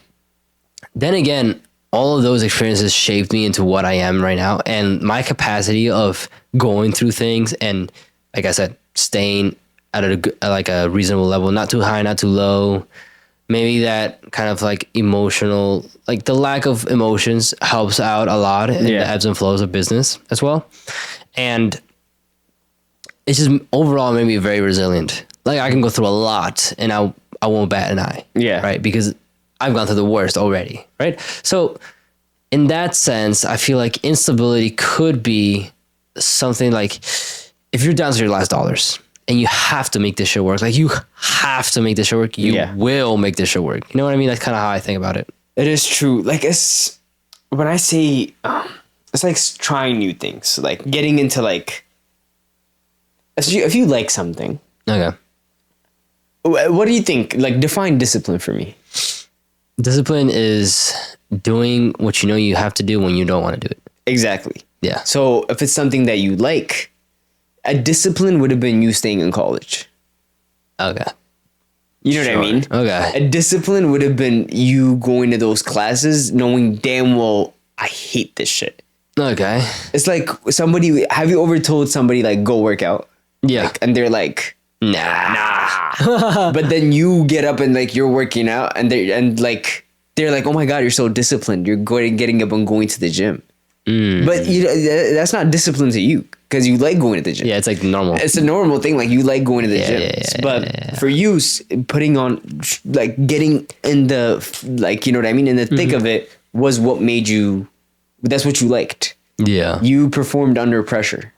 then again, all of those experiences shaped me into what I am right now, and my capacity of going through things and, like I said, staying at a reasonable level, not too high, not too low. Maybe that kind of like emotional, like the lack of emotions helps out a lot in the ebbs and flows of business as well. And it's just overall made me very resilient. Like I can go through a lot and I won't bat an eye. Yeah. Right. Because I've gone through the worst already. Right. So in that sense, I feel like instability could be something like if you're down to your last dollars and you have to make this shit work, like you have to make this shit work, you will make this shit work. You know what I mean? That's kind of how I think about it. It is true. Like it's when I say it's like trying new things, like getting into like if you like something. Okay. What do you think? Like define discipline for me. Discipline is doing what you know you have to do when you don't want to do it. Exactly. Yeah. So if it's something that you like, a discipline would have been you staying in college. Okay. You know what I mean? Okay. A discipline would have been you going to those classes knowing damn well I hate this shit. Okay. It's like have you ever told somebody like go work out? Yeah. Like, and they're like, nah. But then you get up and like you're working out and they're like, oh my God, you're so disciplined. You're getting up and going to the gym. But that's not discipline to you because you like going to the gym. Yeah, it's like normal. It's a normal thing. Like you like going to the gym. But for you, putting on, like getting in the, like, you know what I mean? In the thick of it was what made you, that's what you liked. Yeah. You performed under pressure.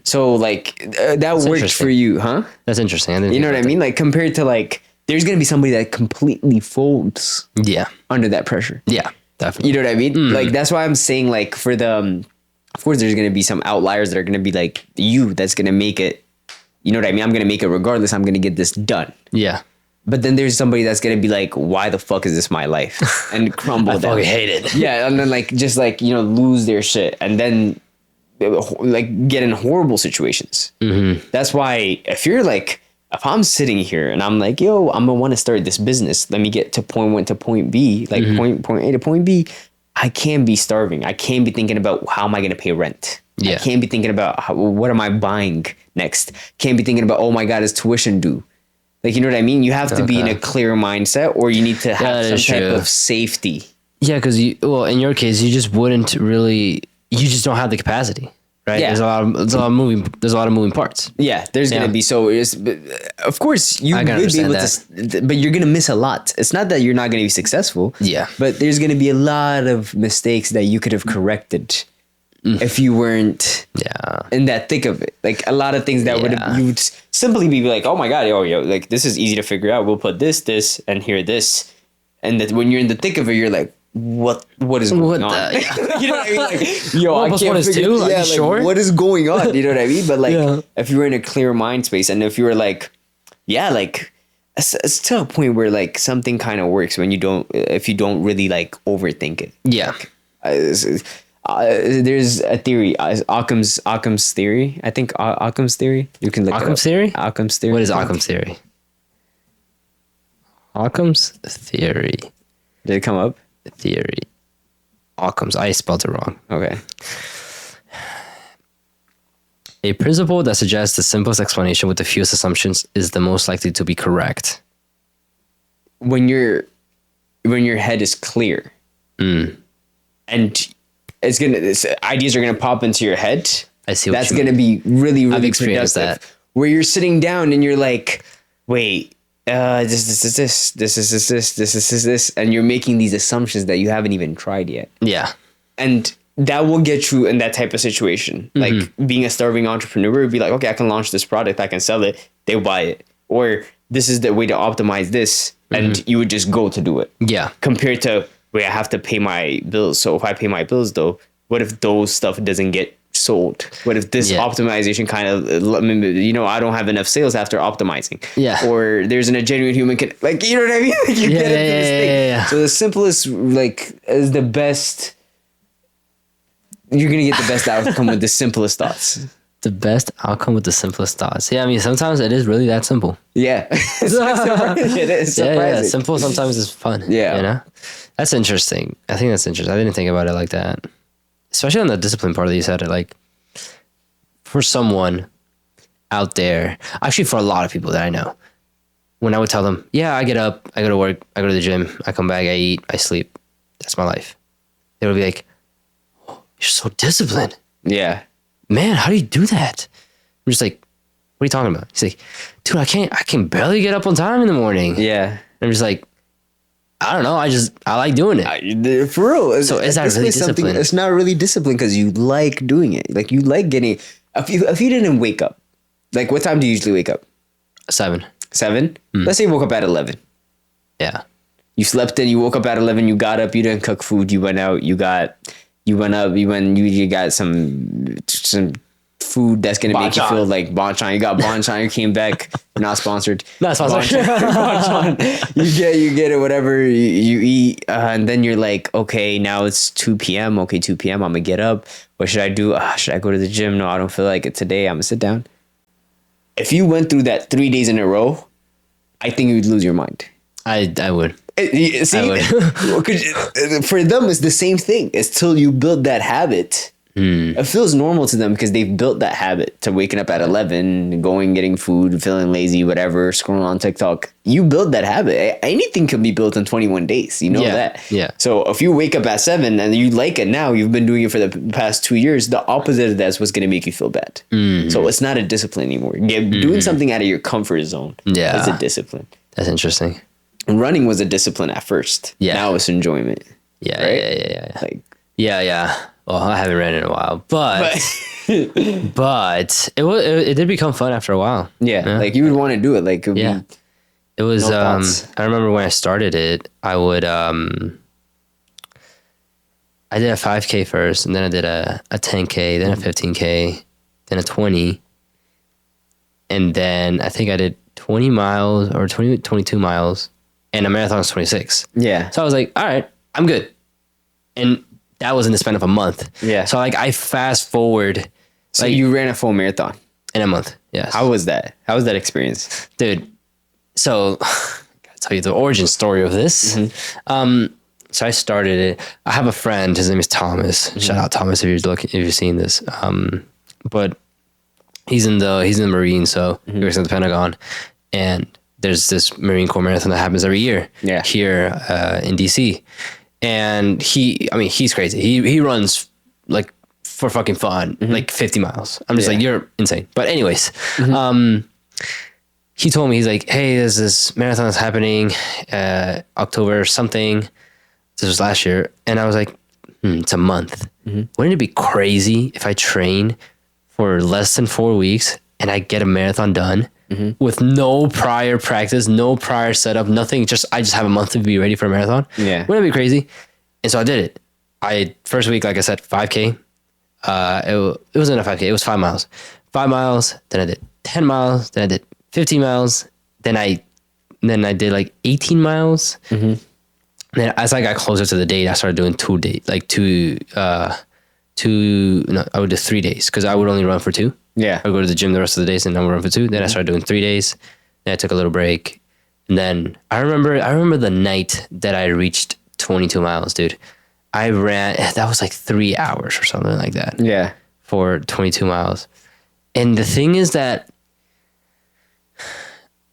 So like that worked for you, huh? That's interesting. You know what I mean? Like compared to like, there's going to be somebody that completely folds under that pressure. Yeah, definitely. You know what I mean? Like, that's why I'm saying like for the, of course there's going to be some outliers that are going to be like that's going to make it, you know what I mean? I'm going to make it regardless. I'm going to get this done. Yeah. But then there's somebody that's going to be like, why the fuck is this my life? And crumble down. I fucking hate it. Yeah. And then like, just like, you know, lose their shit and then like get in horrible situations. That's why if I'm sitting here and I'm like, yo, I'm gonna want to start this business. Let me get to point 1 to point B, like point A to point B. I can't be starving. I can't be thinking about how am I going to pay rent. Yeah. I can't be thinking about what am I buying next. Can't be thinking about, oh my God, is tuition due? Like, you know what I mean? You have to be in a clear mindset or you need to have some type of safety. Yeah, because in your case, you just wouldn't really, you just don't have the capacity. Right. Yeah. There's a lot of moving parts. Yeah. There's going to be, of course you would be able to, but you're going to miss a lot. It's not that you're not going to be successful. Yeah. But there's going to be a lot of mistakes that you could have corrected if you weren't in that thick of it. Like a lot of things that you would simply be like, oh my God, yo, like this is easy to figure out. We'll put this, and here this. And that when you're in the thick of it, you're like, what is going on? You know what I mean? Like, yo, I can't figure it out. Sure? What is going on? You know what I mean? But like, if you were in a clear mind space and if you were like, like, it's to a point where like something kind of works when if you don't really like overthink it. Yeah. There's a theory, Occam's theory. I think Occam's theory. You can look Occam's theory? Occam's theory. What is Occam's theory? Occam's theory. Did it come up? Theory. Occam's. I spelled it wrong. Okay. A principle that suggests the simplest explanation with the fewest assumptions is the most likely to be correct. When your head is clear, and ideas are gonna pop into your head. I see. That's gonna be really, really I've experienced productive. that. Where you're sitting down and you're like, wait. This is this, and you're making these assumptions that you haven't even tried yet. Yeah. And that will get you in that type of situation. Like being a starving entrepreneur would be like, okay, I can launch this product, I can sell it, they'll buy it. Or this is the way to optimize this, and you would just go to do it. Yeah. Compared to, wait, I have to pay my bills. So if I pay my bills though, what if those stuff doesn't get sold? What if this optimization kind of, I don't have enough sales after optimizing. Yeah. Or there's a genuine human, like, you know what I mean? Like, you get into this thing. Yeah. So the simplest, like, is the best. You're going to get the best outcome with the simplest thoughts. The best outcome with the simplest thoughts. Yeah, I mean, sometimes it is really that simple. Yeah. It is surprising. Yeah. Simple sometimes is fun. Yeah. You know? That's interesting. I think that's interesting. I didn't think about it like that. Especially on the discipline part that you said, like, for someone out there, actually for a lot of people that I know, when I would tell them, yeah, I get up, I go to work, I go to the gym, I come back, I eat, I sleep. That's my life. They would be like, oh, you're so disciplined. Yeah. Man, how do you do that? I'm just like, what are you talking about? He's like, dude, I can barely get up on time in the morning. Yeah. I'm just like, I don't know. I like doing it. For real. So is that really discipline? It's not really discipline because you like doing it. Like, you like getting, if you didn't wake up, like, what time do you usually wake up? 7. 7? Let's say you woke up at 11. Yeah. You slept in, you woke up at 11, you got up, you didn't cook food, you went out, you got some food that's going to make you feel like Bonchon. You got Bonchon, you came back, not sponsored. Not sponsored. Bonchon. You get it, whatever you eat. And then you're like, okay, now it's 2 p.m. Okay, 2 p.m. I'm going to get up. What should I do? Should I go to the gym? No, I don't feel like it today. I'm going to sit down. If you went through that 3 days in a row, I think you'd lose your mind. I would. See, for them, it's the same thing. It's till you build that habit. It feels normal to them because they've built that habit to waking up at 11, going, getting food, feeling lazy, whatever, scrolling on TikTok. You build that habit. Anything can be built in 21 days. You know that. Yeah. So if you wake up at 7 and you like it now, you've been doing it for the past 2 years, the opposite of that's what's going to make you feel bad. So it's not a discipline anymore. Doing something out of your comfort zone is a discipline. That's interesting. Running was a discipline at first. Yeah. Now it's enjoyment. Yeah. Right? Yeah. Like, yeah. Well, I haven't ran in a while, but it did become fun after a while. Yeah. Like, you would want to do it. Like, it was. I remember when I started it, I would. I did a 5K first, and then I did a 10K, then a 15K, then a 20, and then I think I did 20 miles or 22 miles, and a marathon was 26. Yeah. So I was like, all right, I'm good, and that was in the span of a month. Yeah. So like I fast forward. So you ran a full marathon in a month. Yes. How was that? How was that experience? Dude. So gotta tell you the origin story of this. So I started it. I have a friend, his name is Thomas. Shout out Thomas if you're seeing this. But he's in the Marine, so he works at the Pentagon. And there's this Marine Corps marathon that happens every year. Yeah. Here in DC. And he's crazy. He runs like for fucking fun, like 50 miles. I'm just like, you're insane. But anyways, he told me, he's like, hey, there's this marathon that's happening October something. This was last year. And I was like, it's a month. Wouldn't it be crazy if I train for less than 4 weeks and I get a marathon done with no prior practice, no prior setup, nothing. I just have a month to be ready for a marathon. Yeah. Wouldn't it be crazy? And so I did it. First week, like I said, 5K. It wasn't a 5K. It was 5 miles. 5 miles. Then I did 10 miles. Then I did 15 miles. Then I did like 18 miles. Then as I got closer to the date, I started doing 2 days, I would do 3 days because I would only run for 2. Yeah. I would go to the gym the rest of the days and then I would run for 2. Then I started doing 3 days. Then I took a little break. And then I remember the night that I reached 22 miles, dude. I ran, that was like 3 hours or something like that. Yeah. For 22 miles. And the thing is that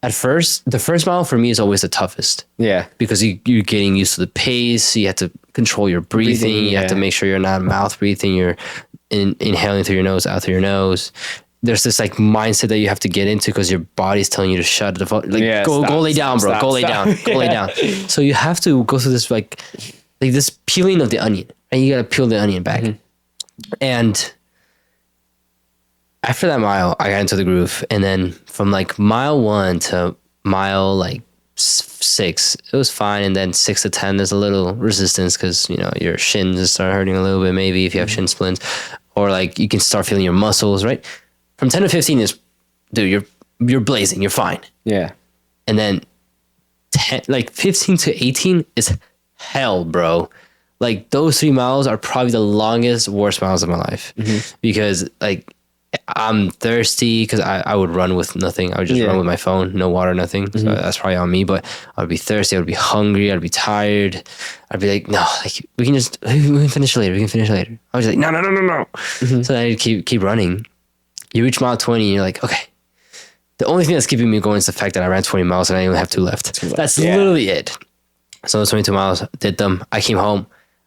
at first, the first mile for me is always the toughest. Yeah. Because you're getting used to the pace. You have to control your breathing. You have to make sure you're not mouth breathing. You're inhaling through your nose, out through your nose. There's this like mindset that you have to get into because your body's telling you to shut the fuck. Like, go lay down, bro. Go lay down. Go lay down. So you have to go through this like this peeling of the onion. And you got to peel the onion back. And after that mile, I got into the groove. And then from like mile 1 to mile like 6, it was fine. And then 6 to 10, there's a little resistance because, your shins start hurting a little bit, maybe if you have shin splints. or like you can start feeling your muscles, right? From 10 to 15 is, dude, you're blazing, you're fine. Yeah. And then 15 to 18 is hell, bro. Like those 3 miles are probably the longest, worst miles of my life because like I'm thirsty because I would run with nothing. I would just run with my phone, no water, nothing. So that's probably on me, but I would be thirsty. I would be hungry. I'd be tired. I'd be like, no, like we can finish later. We can finish later. I was like, no. So then I'd keep running. You reach mile 20 and you're like, okay. The only thing that's keeping me going is the fact that I ran 20 miles and I only have 2 left. That's literally it. So those 22 miles, did them. I came home.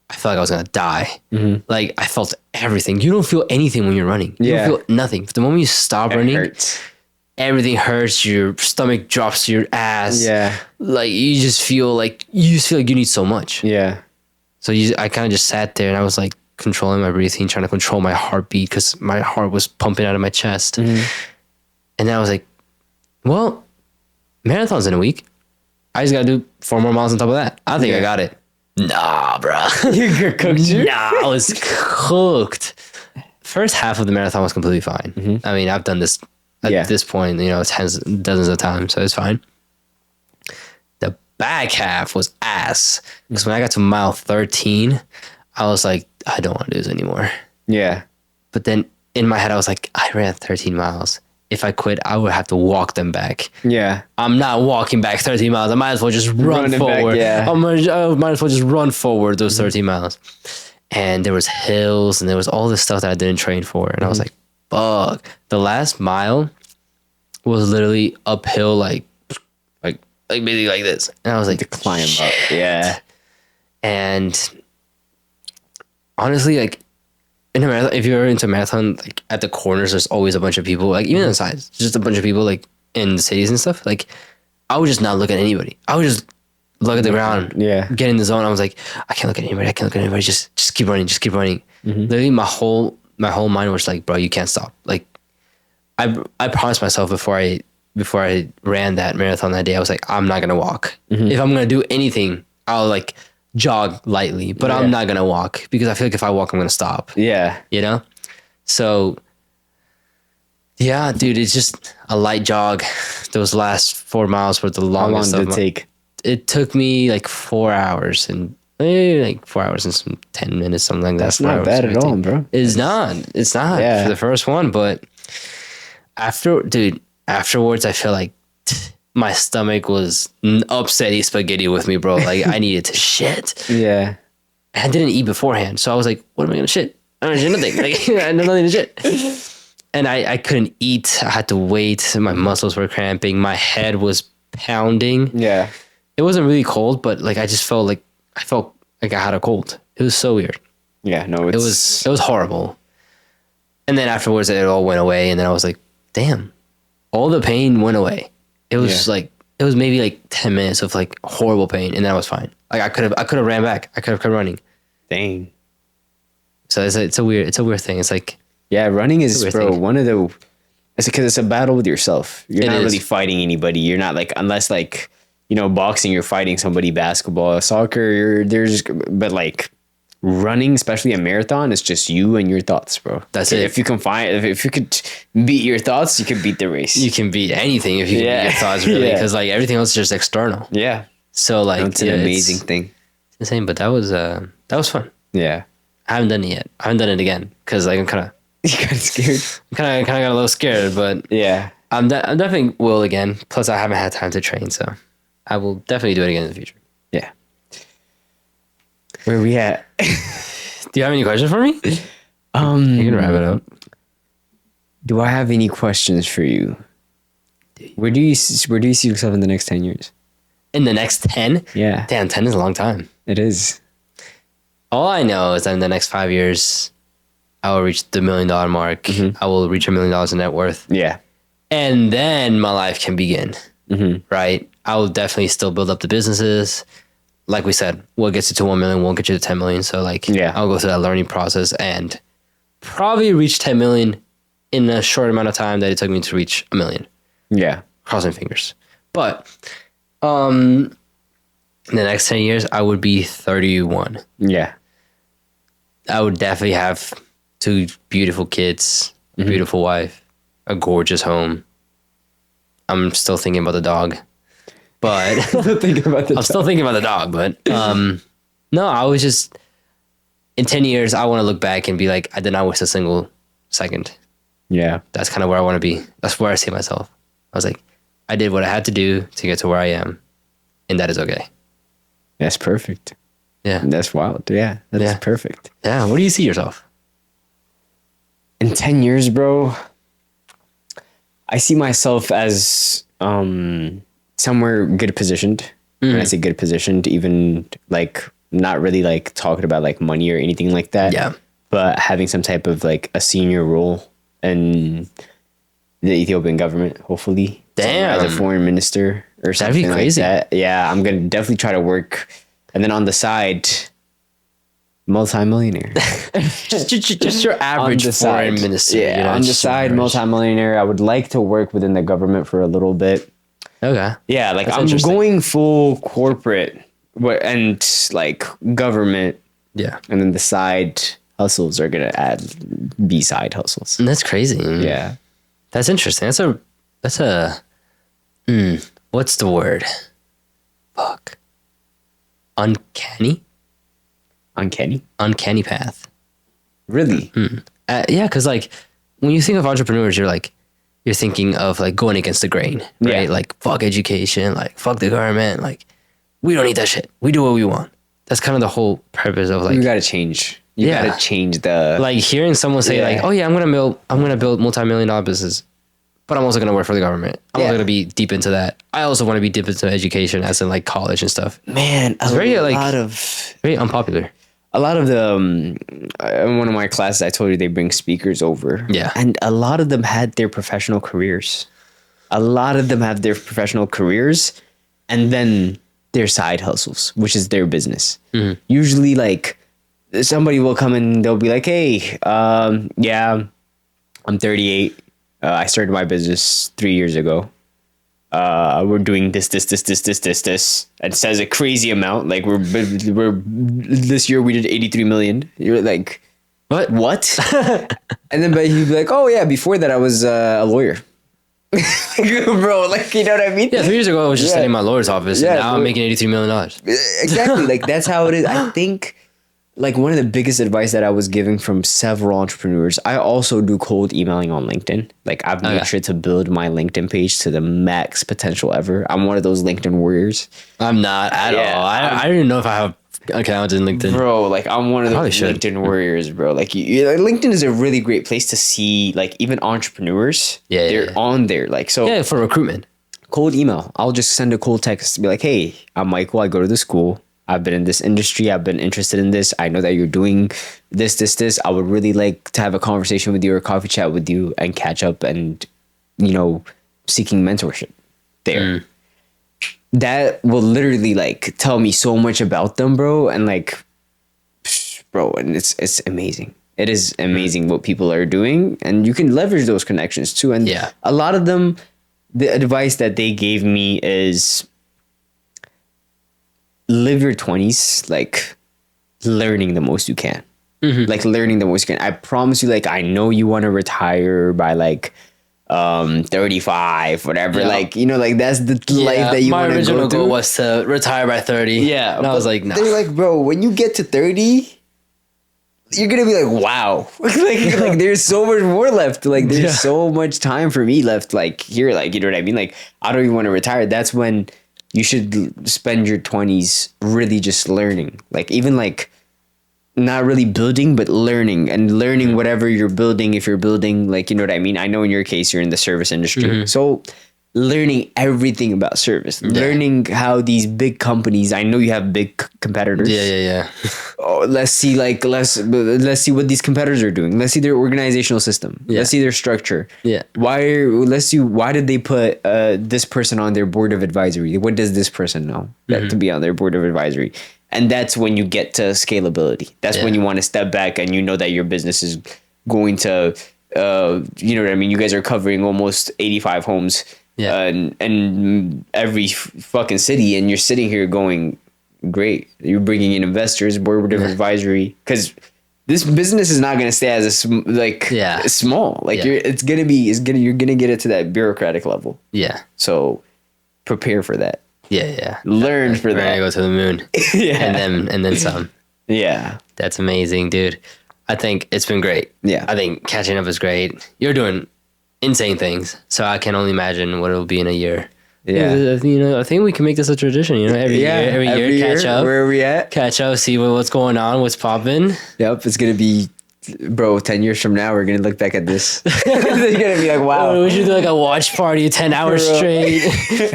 I felt like I was going to die. Like I felt everything. You don't feel anything when you're running. You don't feel nothing. The moment you stop running, hurts. Everything hurts. Your stomach drops to your ass. Yeah. Like you just feel like you need so much. Yeah. So I kind of just sat there and I was like controlling my breathing, trying to control my heartbeat because my heart was pumping out of my chest. And then I was like, well, marathon's in a week. I just got to do 4 more miles on top of that. I think I got it. Nah, bro. You're cooked. Nah, I was cooked. First half of the marathon was completely fine. I mean, I've done this at this point, dozens of times, so it's fine. The back half was ass. Because when I got to mile 13, I was like, I don't want to do this anymore. Yeah. But then in my head, I was like, I ran 13 miles. If I quit, I would have to walk them back. Yeah. I'm not walking back 13 miles. I might as well just run forward. Back, I might as well just run forward those 13 miles. And there was hills and there was all this stuff that I didn't train for. And I was like, fuck. The last mile was literally uphill, like basically like this. And I was like, to climb up. Yeah. And honestly, like, in a marathon, if you're into a marathon, like at the corners, there's always a bunch of people, like even on the sides, just a bunch of people like in the cities and stuff. Like I would just not look at anybody. I would just look at the ground, get in the zone. I was like, I can't look at anybody. Just keep running. Literally my whole mind was like, bro, you can't stop. Like I promised myself before I ran that marathon that day, I was like, I'm not going to walk. If I'm going to do anything, I'll like jog lightly, but I'm not gonna walk because I feel like if I walk, I'm gonna stop. Yeah, you know. So, yeah, dude, it's just a light jog. Those last 4 miles were the longest. How long did it take? It took me like 4 hours and like 4 hours and some 10 minutes, something like that. That's not bad at all, bro. It's not for the first one, but afterwards, I feel like my stomach was upsetty spaghetti with me, bro. Like I needed to shit. Yeah. I didn't eat beforehand. So I was like, what am I going to shit? I don't shit nothing. Like I had nothing to shit. And I couldn't eat. I had to wait. My muscles were cramping. My head was pounding. Yeah. It wasn't really cold, but like I just felt like I had a cold. It was so weird. Yeah, no, it was horrible. And then afterwards it all went away and then I was like, damn. All the pain went away. It was it was maybe like 10 minutes of like horrible pain and then I was fine. Like I could have ran back. I could have kept running. Dang. So it's a weird thing. It's like, yeah, running is, bro, one of the, it's because it's a battle with yourself. You're not really fighting anybody. You're not like, unless like, you know, boxing, you're fighting somebody, basketball, soccer, but like running, especially a marathon, it's just you and your thoughts, bro. That's it. If you could beat your thoughts, you could beat the race. You can beat anything if you can beat your thoughts, really, because like everything else is just external. Yeah. So like, it's an amazing thing. It's insane, but that was fun. Yeah. I haven't done it yet. I haven't done it again because like I'm kind of. You kind of scared. Kind of got a little scared, but yeah, I'm definitely will again. Plus, I haven't had time to train, so I will definitely do it again in the future. Yeah. Where are we at? Do you have any questions for me? You can wrap it up. Do I have any questions for you? Where do you see yourself in the next 10 years? In the next 10? Yeah. Damn, 10 is a long time. It is. All I know is that in the next 5 years, I will reach the $1 million mark. Mm-hmm. I will reach $1 million in net worth. Yeah. And then my life can begin. Mm-hmm. Right? I will definitely still build up the businesses. Like we said, what gets you to 1 million won't get you to 10 million. So like, I'll go through that learning process and probably reach 10 million in a short amount of time that it took me to reach 1 million. Yeah. Crossing fingers. But, in the next 10 years, I would be 31. Yeah. I would definitely have 2 beautiful kids, beautiful wife, a gorgeous home. I'm still thinking about the dog, but I'm still thinking about the dog. But no, I was just in 10 years. I want to look back and be like, I did not waste a single second. Yeah, that's kind of where I want to be. That's where I see myself. I was like, I did what I had to do to get to where I am, and that is okay. That's perfect. Yeah, that's wild. Yeah, that's perfect. Yeah, where do you see yourself in 10 years, bro? I see myself as somewhere good positioned. When I say good positioned, even like not really like talking about like money or anything like that. Yeah. But having some type of like a senior role in the Ethiopian government, hopefully. Damn. As a foreign minister or something. That'd be crazy. Like that. Yeah, I'm gonna definitely try to work, and then on the side, multi-millionaire. just your average foreign minister. Yeah, you know, on the side, multi-millionaire. I would like to work within the government for a little bit. Okay. Yeah, like I'm going full corporate and like government. Yeah. And then the side hustles are gonna add B-side hustles. And that's crazy. Yeah. That's interesting. That's a what's the word? Fuck. Uncanny path. Really? Yeah, because like when you think of entrepreneurs, you're thinking of like going against the grain, right? Yeah. Like fuck education, like fuck the government, like we don't need that shit. We do what we want. That's kind of the whole purpose of like you gotta change. You gotta change the like hearing someone say like, oh yeah, I'm gonna build multi-million-dollar business, but I'm also gonna work for the government. I'm also gonna be deep into that. I also want to be deep into education, as in like college and stuff. Man, it's very unpopular. A lot of the in one of my classes, I told you they bring speakers over. Yeah, and a lot of them had their professional careers. A lot of them have their professional careers, and then their side hustles, which is their business. Usually, like somebody will come and they'll be like, "Hey, yeah, I'm 38. I started my business 3 years ago. We're doing this, and it says a crazy amount. Like we're this year we did 83 million. You're like, what? And then but he'd be like, oh yeah, before that I was a lawyer. Bro, like, you know what I mean? Yeah, 3 years ago I was just sitting in my lawyer's office, and now I'm making $83 million. Exactly, like that's how it is. I think like one of the biggest advice that I was giving from several entrepreneurs, I also do cold emailing on LinkedIn. Like I've made sure to build my LinkedIn page to the max potential ever. I'm one of those LinkedIn warriors. I'm not at all. I don't even know if I have accounts in LinkedIn. Bro, like I'm one of those LinkedIn warriors, bro. Like LinkedIn is a really great place to see like even entrepreneurs. They're on there. Like so for recruitment. Cold email. I'll just send a cold text to be like, hey, I'm Michael. I go to the school. I've been in this industry. I've been interested in this. I know that you're doing this. I would really like to have a conversation with you or a coffee chat with you and catch up and, you know, seeking mentorship there. That will literally like tell me so much about them, bro. And like, bro, and it's amazing. It is amazing what people are doing, and you can leverage those connections too. And a lot of them, the advice that they gave me is live your 20s like learning the most you can. Like learning the most you can. I promise you, like I know you want to retire by like 35, whatever. Like, you know, like that's the life that you want to go through. My original goal was to retire by 30. Yeah. And I was like, no. They're like, bro, when you get to 30, you're gonna be like, wow. like there's so much more left. Like there's so much time for me left. Like here, like, you know what I mean? Like I don't even want to retire. That's when you should spend your 20s really just learning. Like even like not really building, but learning and learning whatever you're building. If you're building, like, you know what I mean? I know in your case, you're in the service industry. So learning everything about service, learning how these big companies, I know you have big competitors. Oh, let's see what these competitors are doing. Let's see their organizational system. Let's see their structure. Let's see, why did they put this person on their board of advisory? What does this person know to be on their board of advisory? And that's when you get to scalability. That's when you want to step back and you know that your business is going to, you know what I mean? You guys are covering almost 85 homes and every fucking city, and you're sitting here going, great. You're bringing in investors, board of advisory, because this business is not going to stay as small. Like you're going to get it to that bureaucratic level. Yeah. So prepare for that. Yeah. Learn for that. We're gonna go to the moon. Yeah. And then some. Yeah. That's amazing, dude. I think it's been great. Yeah. I think catching up is great. You're doing insane things. So I can only imagine what it'll be in a year. Yeah. I think we can make this a tradition, every year catch up. Where are we at? Catch up, see what's going on, what's popping. Yep. It's going to be, bro, 10 years from now, we're going to look back at this. They're going to be like, wow. We should do like a watch party 10 hours straight.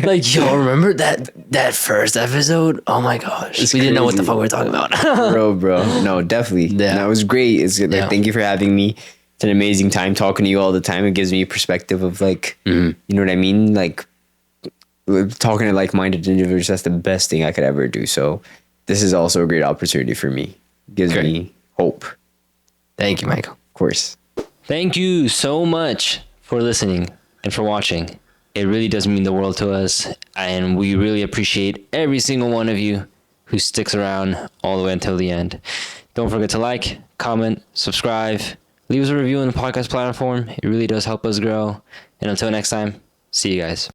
Like, yo, remember that first episode? Oh my gosh. We didn't know what the fuck we were talking about. bro. No, definitely. Yeah. No, it was great. It's like, thank you for having me. It's an amazing time talking to you all the time. It gives me a perspective of like, you know what I mean? Like, talking to like-minded individuals, that's the best thing I could ever do. So this is also a great opportunity for me. It gives me hope. Thank you, Michael. Of course. Thank you so much for listening and for watching. It really does mean the world to us, and we really appreciate every single one of you who sticks around all the way until the end. Don't forget to like, comment, subscribe, leave us a review on the podcast platform. It really does help us grow. And until next time, see you guys.